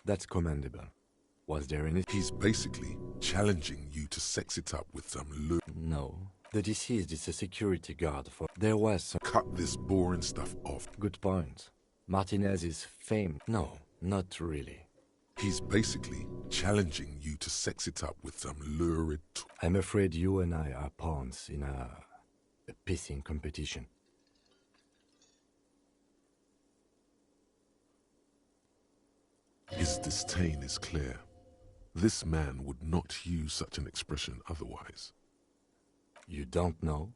That's commendable. Was there any... He's basically challenging you to sex it up with some No. The deceased is a security guard for... There was some... Cut this boring stuff off. Good point. Martinez is famed... No, not really. He's basically challenging you to sex it up with some lurid... I'm afraid you and I are pawns in a pissing competition. His disdain is clear. This man would not use such an expression otherwise. You don't know?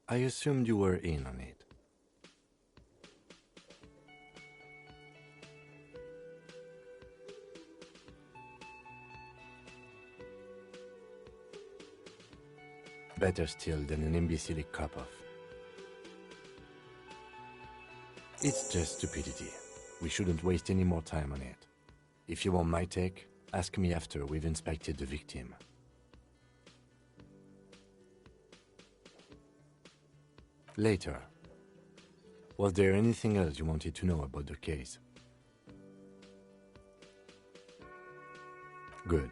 I assumed you were in on it. Better still than an imbecilic cop-off. It's just stupidity. We shouldn't waste any more time on it. If you want my take, ask me after we've inspected the victim. Later. Was there anything else you wanted to know about the case? Good.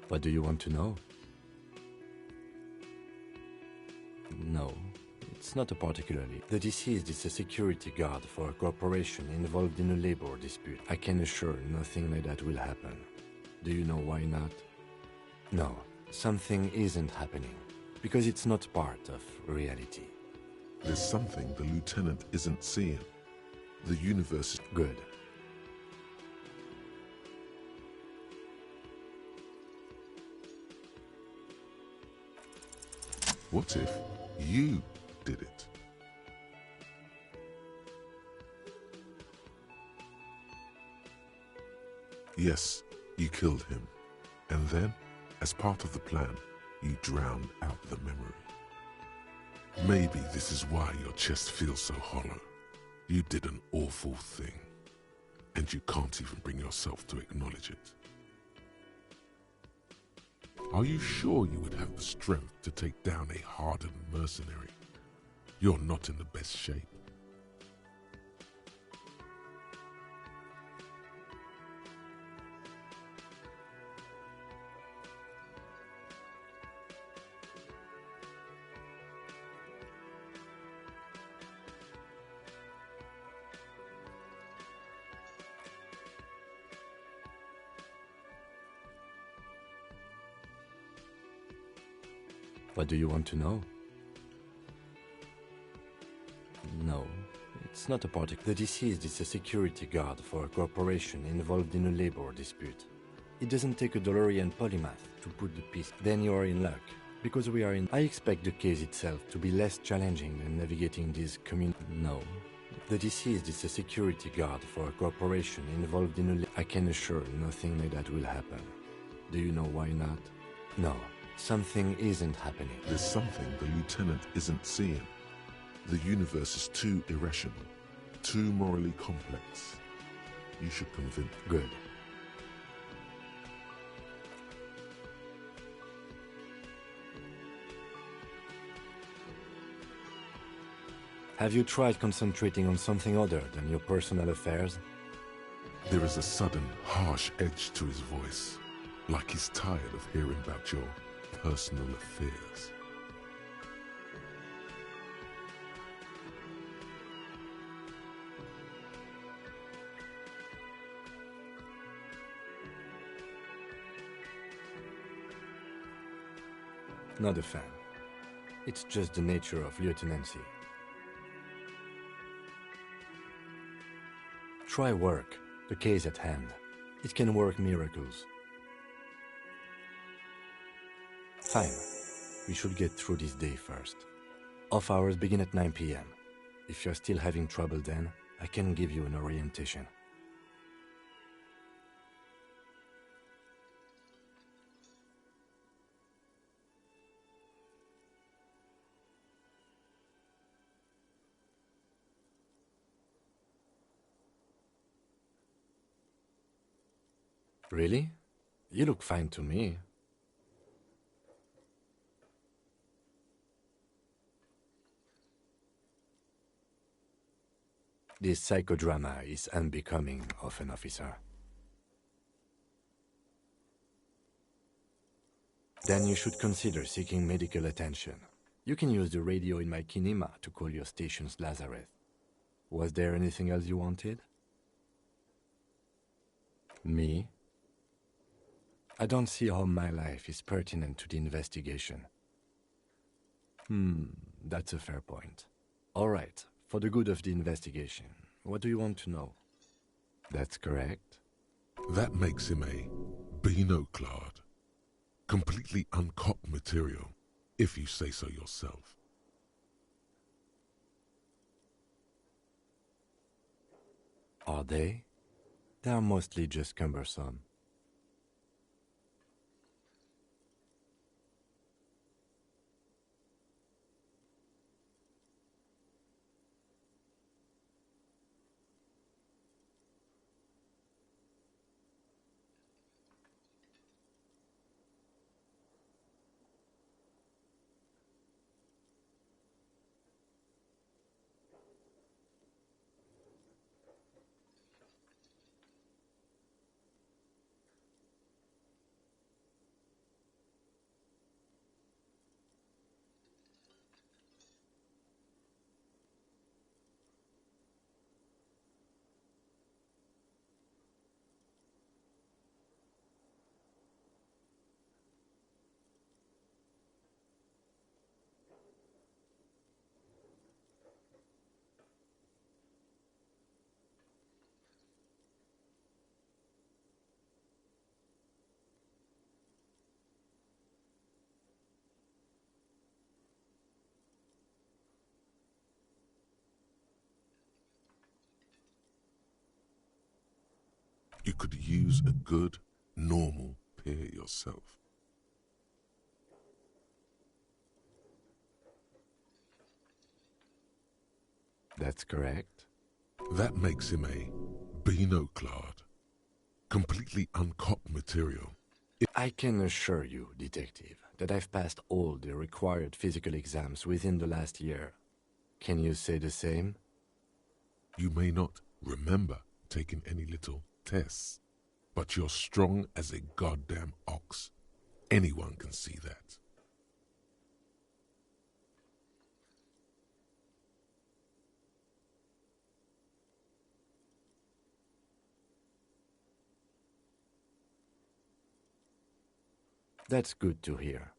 What do you want to know? No, it's not a particularly. The deceased is a security guard for a corporation involved in a labor dispute. I can assure nothing like that will happen. Do you know why not? No, something isn't happening, because it's not part of reality. There's something the lieutenant isn't seeing. The universe is... Good. What if you did it? Yes, you killed him. And then, as part of the plan, you drowned out the memory. Maybe this is why your chest feels so hollow. You did an awful thing, and you can't even bring yourself to acknowledge it. Are you sure you would have the strength to take down a hardened mercenary? You're not in the best shape. What do you want to know? No, it's not a particular. The deceased is a security guard for a corporation involved in a labor dispute. It doesn't take a DeLorean polymath to put the piece. Then you are in luck, because we are in... I expect the case itself to be less challenging than navigating this community. No. The deceased is a security guard for a corporation involved in a... I can assure nothing like that will happen. Do you know why not? No. Something isn't happening. There's something the lieutenant isn't seeing. The universe is too irrational, too morally complex. You should convince... Good. Have you tried concentrating on something other than your personal affairs? There is a sudden, harsh edge to his voice, like he's tired of hearing about your personal affairs. Not a fan. It's just the nature of lieutenancy. Try work, the case at hand. It can work miracles. Fine. We should get through this day first. Off hours begin at 9 p.m. If you're still having trouble then, I can give you an orientation. Really? You look fine to me. This psychodrama is unbecoming of an officer. Then you should consider seeking medical attention. You can use the radio in my kinema to call your station's Lazareth. Was there anything else you wanted? Me? I don't see how my life is pertinent to the investigation. That's a fair point. All right, for the good of the investigation, what do you want to know? That's correct. That makes him a Beano-clad, completely uncopped material, if you say so yourself. Are they? They are mostly just cumbersome. You could use a good, normal peer yourself. That's correct. That makes him a Beano-clad, completely uncopped material. I can assure you, Detective, that I've passed all the required physical exams within the last year. Can you say the same? You may not remember taking any little tests, but you're strong as a goddamn ox. Anyone can see that. That's good to hear.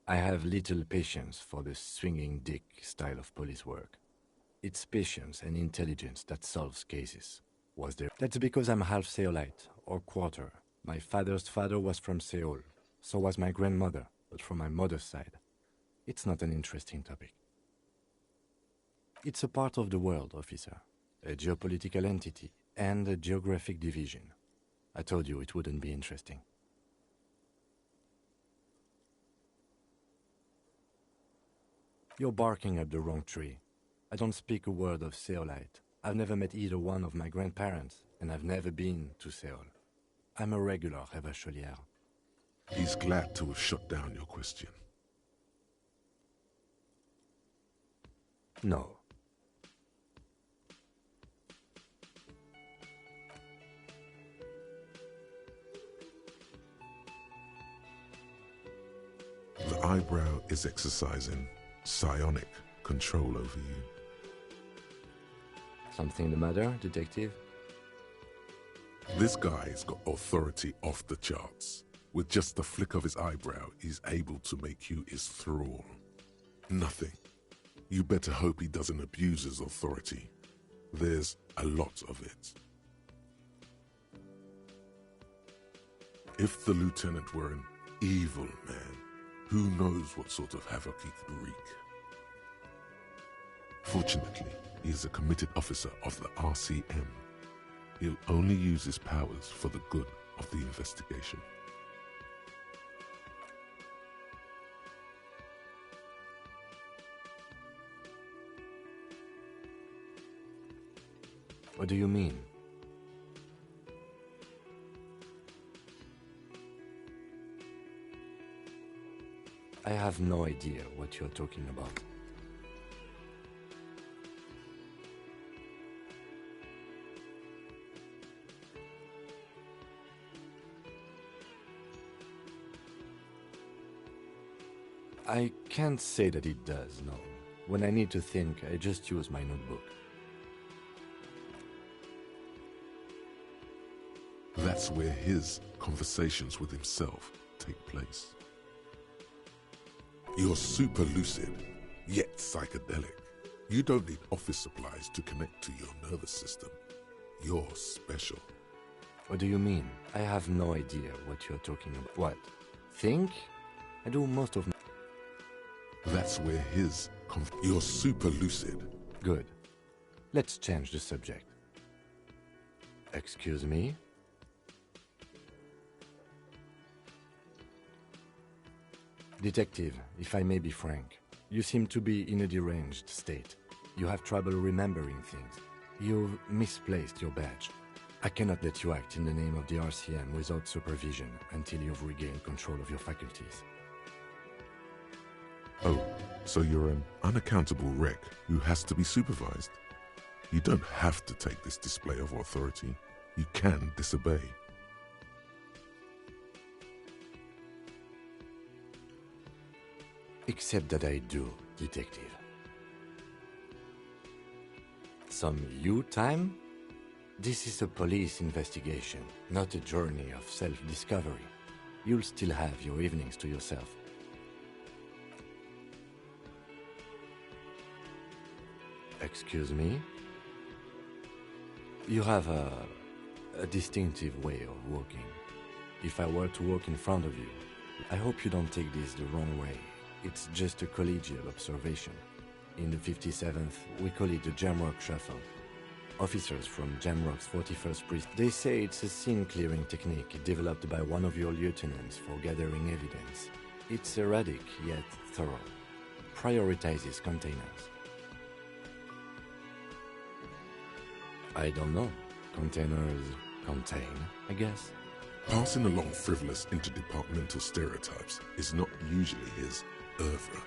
I have little patience for the swinging dick style of police work. It's patience and intelligence that solves cases. Was there? That's because I'm half Seolite, or quarter. My father's father was from Seoul. So was my grandmother, but from my mother's side. It's not an interesting topic. It's a part of the world, officer. A geopolitical entity and a geographic division. I told you it wouldn't be interesting. You're barking up the wrong tree. I don't speak a word of Seolite. I've never met either one of my grandparents, and I've never been to Seoul. I'm a regular Revacholière. He's glad to have shut down your question. No. The eyebrow is exercising psionic control over you. Something the matter, Detective? This guy's got authority off the charts. With just the flick of his eyebrow, he's able to make you his thrall. Nothing. You better hope he doesn't abuse his authority. There's a lot of it. If the lieutenant were an evil man, who knows what sort of havoc he could wreak. Fortunately, he is a committed officer of the RCM. He'll only use his powers for the good of the investigation. What do you mean? I have no idea what you're talking about. I can't say that it does, no. When I need to think, I just use my notebook. That's where his conversations with himself take place. You're super lucid, yet psychedelic. You don't need office supplies to connect to your nervous system. You're special. What do you mean? I have no idea what you're talking about. What? Think? I do most of... That's where his... You're super lucid. Good. Let's change the subject. Excuse me? Detective, if I may be frank, you seem to be in a deranged state. You have trouble remembering things. You've misplaced your badge. I cannot let you act in the name of the RCM without supervision until you've regained control of your faculties. Oh, so you're an unaccountable wreck who has to be supervised? You don't have to take this display of authority. You can disobey. Except that I do, detective. Some you time? This is a police investigation, not a journey of self-discovery. You'll still have your evenings to yourself. Excuse me? You have a distinctive way of walking. If I were to walk in front of you, I hope you don't take this the wrong way. It's just a collegial observation. In the 57th, we call it the Jamrock Shuffle. Officers from Jamrock's 41st Precinct, they say it's a scene-clearing technique developed by one of your lieutenants for gathering evidence. It's erratic, yet thorough. Prioritizes containers. I don't know. Containers contain, I guess. Passing along frivolous interdepartmental stereotypes is not usually his oeuvre.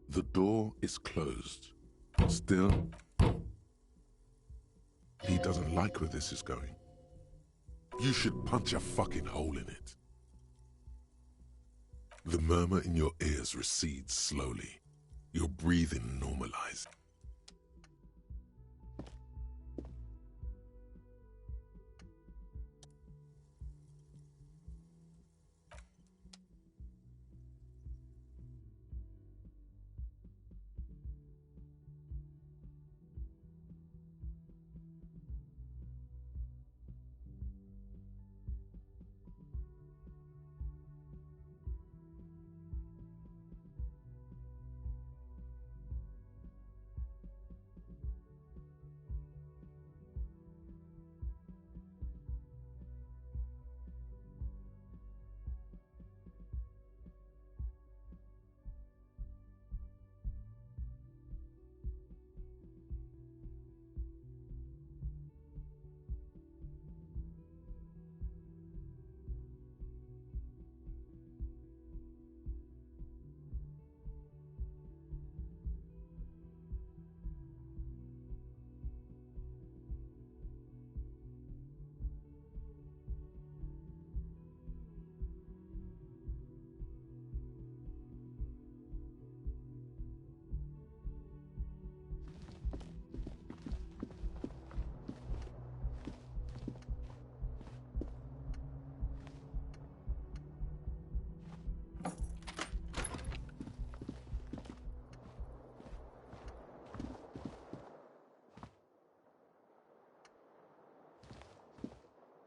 The door is closed. Still, he doesn't like where this is going. You should punch a fucking hole in it. The murmur in your ears recedes slowly. Your breathing normalizes.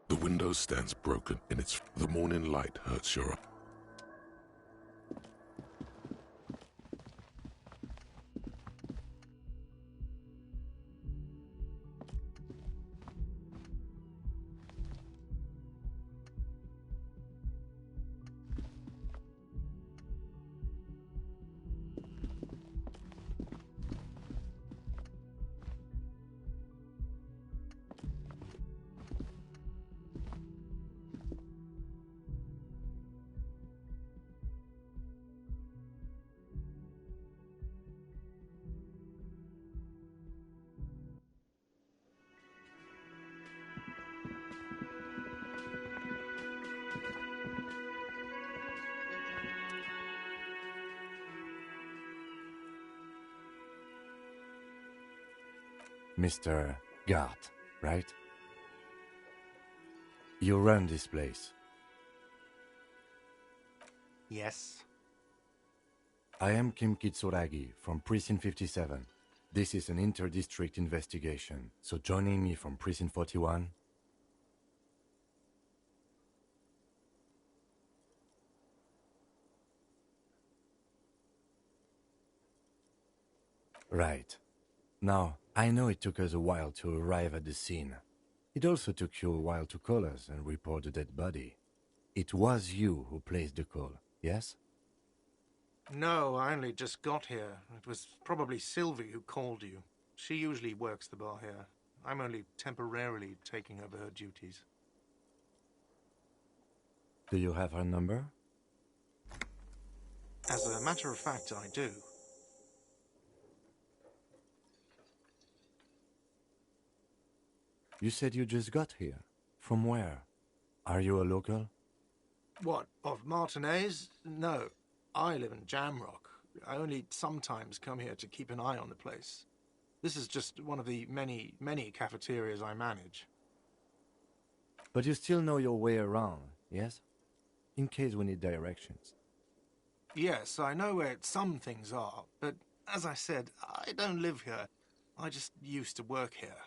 The window stands broken in its... The morning light hurts your... Mr. Gart, right? You run this place. Yes. I am Kim Kitsuragi from Precinct 57. This is an inter-district investigation, so joining me from Precinct 41... Right. Now, I know it took us a while to arrive at the scene. It also took you a while to call us and report the dead body. It was you who placed the call, yes? No, I only just got here. It was probably Sylvie who called you. She usually works the bar here. I'm only temporarily taking over her duties. Do you have her number? As a matter of fact, I do. You said you just got here. From where? Are you a local? What, of Martinez? No. I live in Jamrock. I only sometimes come here to keep an eye on the place. This is just one of the many, many cafeterias I manage. But you still know your way around, yes? In case we need directions. Yes, I know where some things are, but as I said, I don't live here. I just used to work here.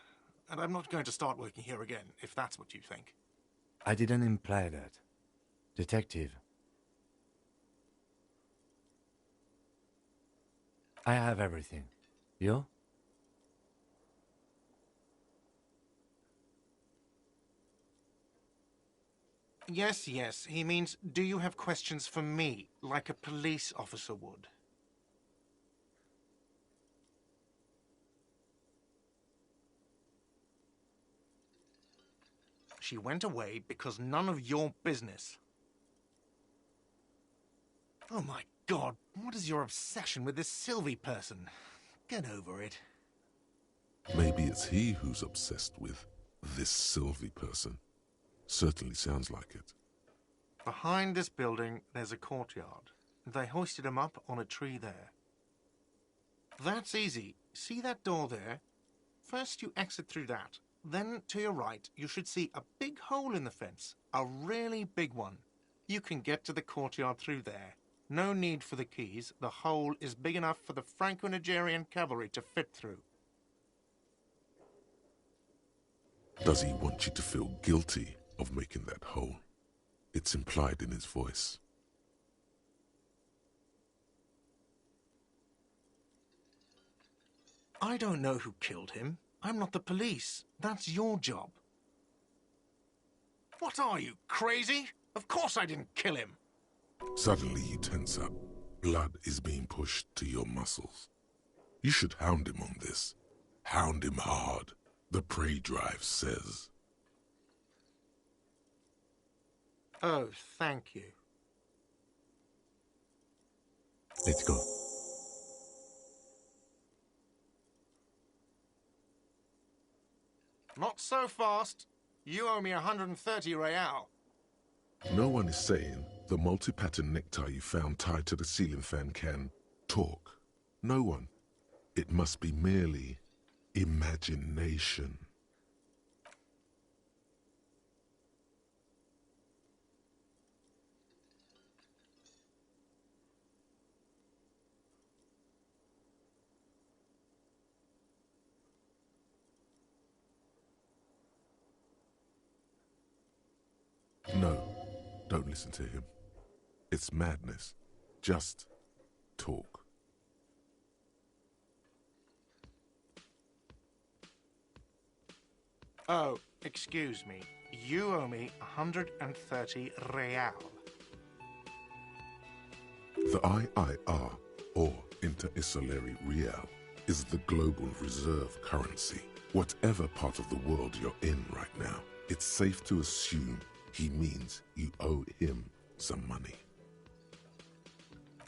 And I'm not going to start working here again, if that's what you think. I didn't imply that. Detective. I have everything. You? Yes, yes. He means, do you have questions for me, like a police officer would? She went away because none of your business. Oh my God, what is your obsession with this Sylvie person? Get over it. Maybe it's he who's obsessed with this Sylvie person. Certainly sounds like it. Behind this building, there's a courtyard. They hoisted him up on a tree there. That's easy. See that door there? First you exit through that. Then, to your right, you should see a big hole in the fence. A really big one. You can get to the courtyard through there. No need for the keys. The hole is big enough for the Franco-Nigerian cavalry to fit through. Does he want you to feel guilty of making that hole? It's implied in his voice. I don't know who killed him. I'm not the police. That's your job. What are you, crazy? Of course I didn't kill him. Suddenly you tense up. Blood is being pushed to your muscles. You should hound him on this. Hound him hard. The prey drive says. Oh, thank you. Let's go. Not so fast. You owe me 130 real. No one is saying the multi-pattern necktie you found tied to the ceiling fan can talk. No one. It must be merely imagination. No, don't listen to him. It's madness. Just talk. Oh, excuse me. You owe me 130 real. The IIR, or Inter-Isolary Real, is the global reserve currency. Whatever part of the world you're in right now, it's safe to assume he means you owe him some money.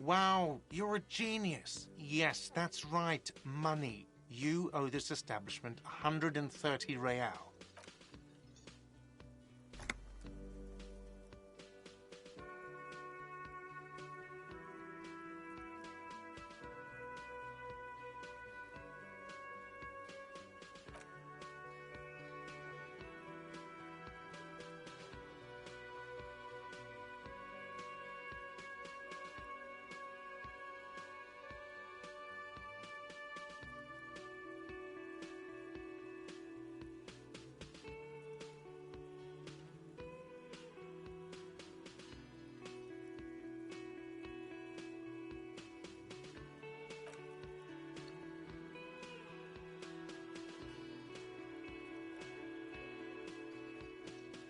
Wow, you're a genius. Yes, that's right, money. You owe this establishment 130 real.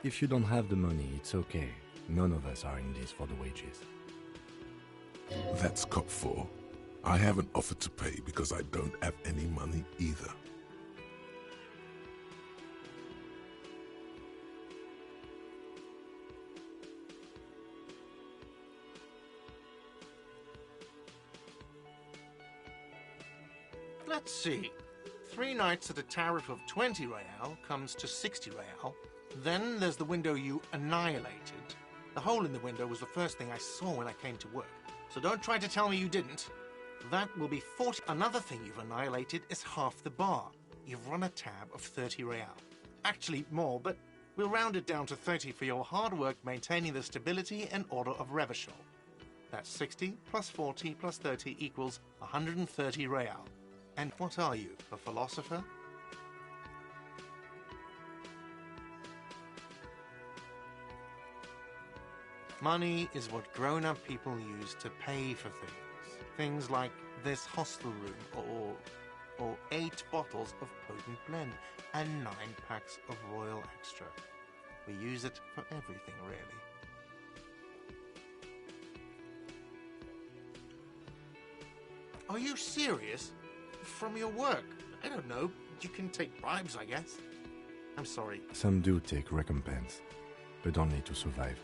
If you don't have the money, it's okay. None of us are in this for the wages. That's cop 4. I haven't offered to pay because I don't have any money either. Let's see. 3 nights at a tariff of 20 real comes to 60 real. Then there's the window you annihilated. The hole in the window was the first thing I saw when I came to work. So don't try to tell me you didn't. That will be 40. Another thing you've annihilated is half the bar. You've run a tab of 30 real. Actually more, but we'll round it down to 30 for your hard work maintaining the stability and order of Revachol. That's 60 plus 40 plus 30 equals 130 real. And what are you, a philosopher? Money is what grown-up people use to pay for things. Things like this hostel room, or 8 bottles of potent blend, and 9 packs of Royal Extra. We use it for everything, really. Are you serious? From your work? I don't know. You can take bribes, I guess. I'm sorry. Some do take recompense, but only to survive.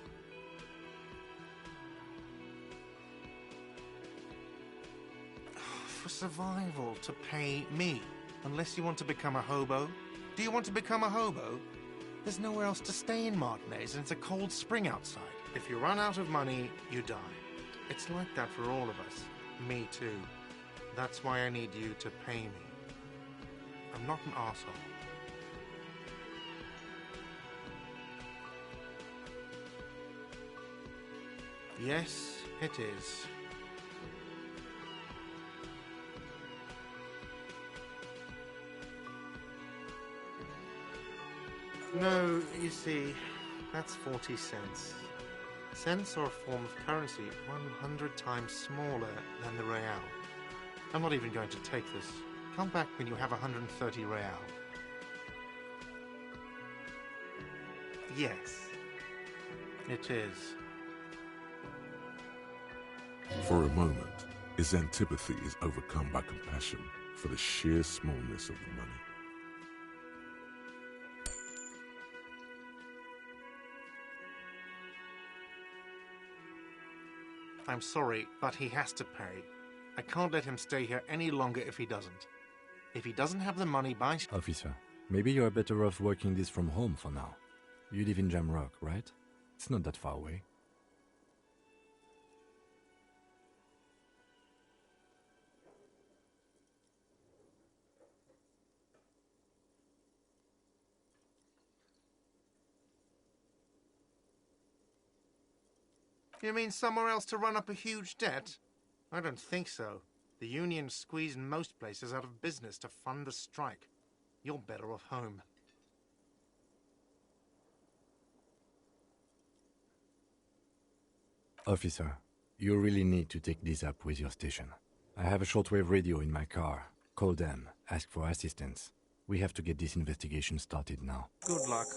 For survival, to pay me. Unless you want to become a hobo. Do you want to become a hobo? There's nowhere else to stay in Martinez, and it's a cold spring outside. If you run out of money, you die. It's like that for all of us. Me too. That's why I need you to pay me. I'm not an arsehole. Yes, it is. No, you see, that's 40 cents. Cents are a form of currency 100 times smaller than the real. I'm not even going to take this. Come back when you have 130 real. Yes, it is. For a moment, his antipathy is overcome by compassion for the sheer smallness of the money. I'm sorry, but he has to pay. I can't let him stay here any longer if he doesn't. If he doesn't have the money by... Officer, maybe you're better off working this from home for now. You live in Jamrock, right? It's not that far away. You mean somewhere else to run up a huge debt? I don't think so. The union's squeezing most places out of business to fund the strike. You're better off home. Officer, you really need to take this up with your station. I have a shortwave radio in my car. Call them, ask for assistance. We have to get this investigation started now. Good luck.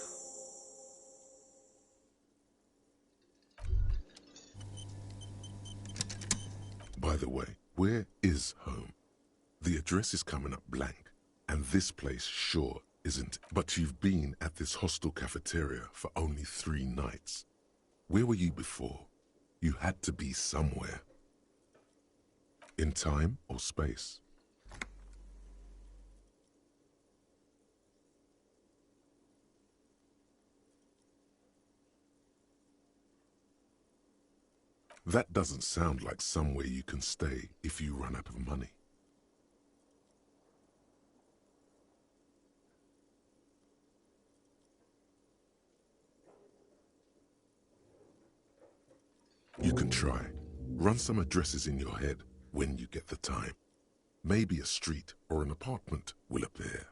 By the way, where is home? The address is coming up blank, and this place sure isn't. But you've been at this hostel cafeteria for only 3 nights. Where were you before? You had to be somewhere. In time or space? That doesn't sound like somewhere you can stay if you run out of money. You can try. Run some addresses in your head when you get the time. Maybe a street or an apartment will appear.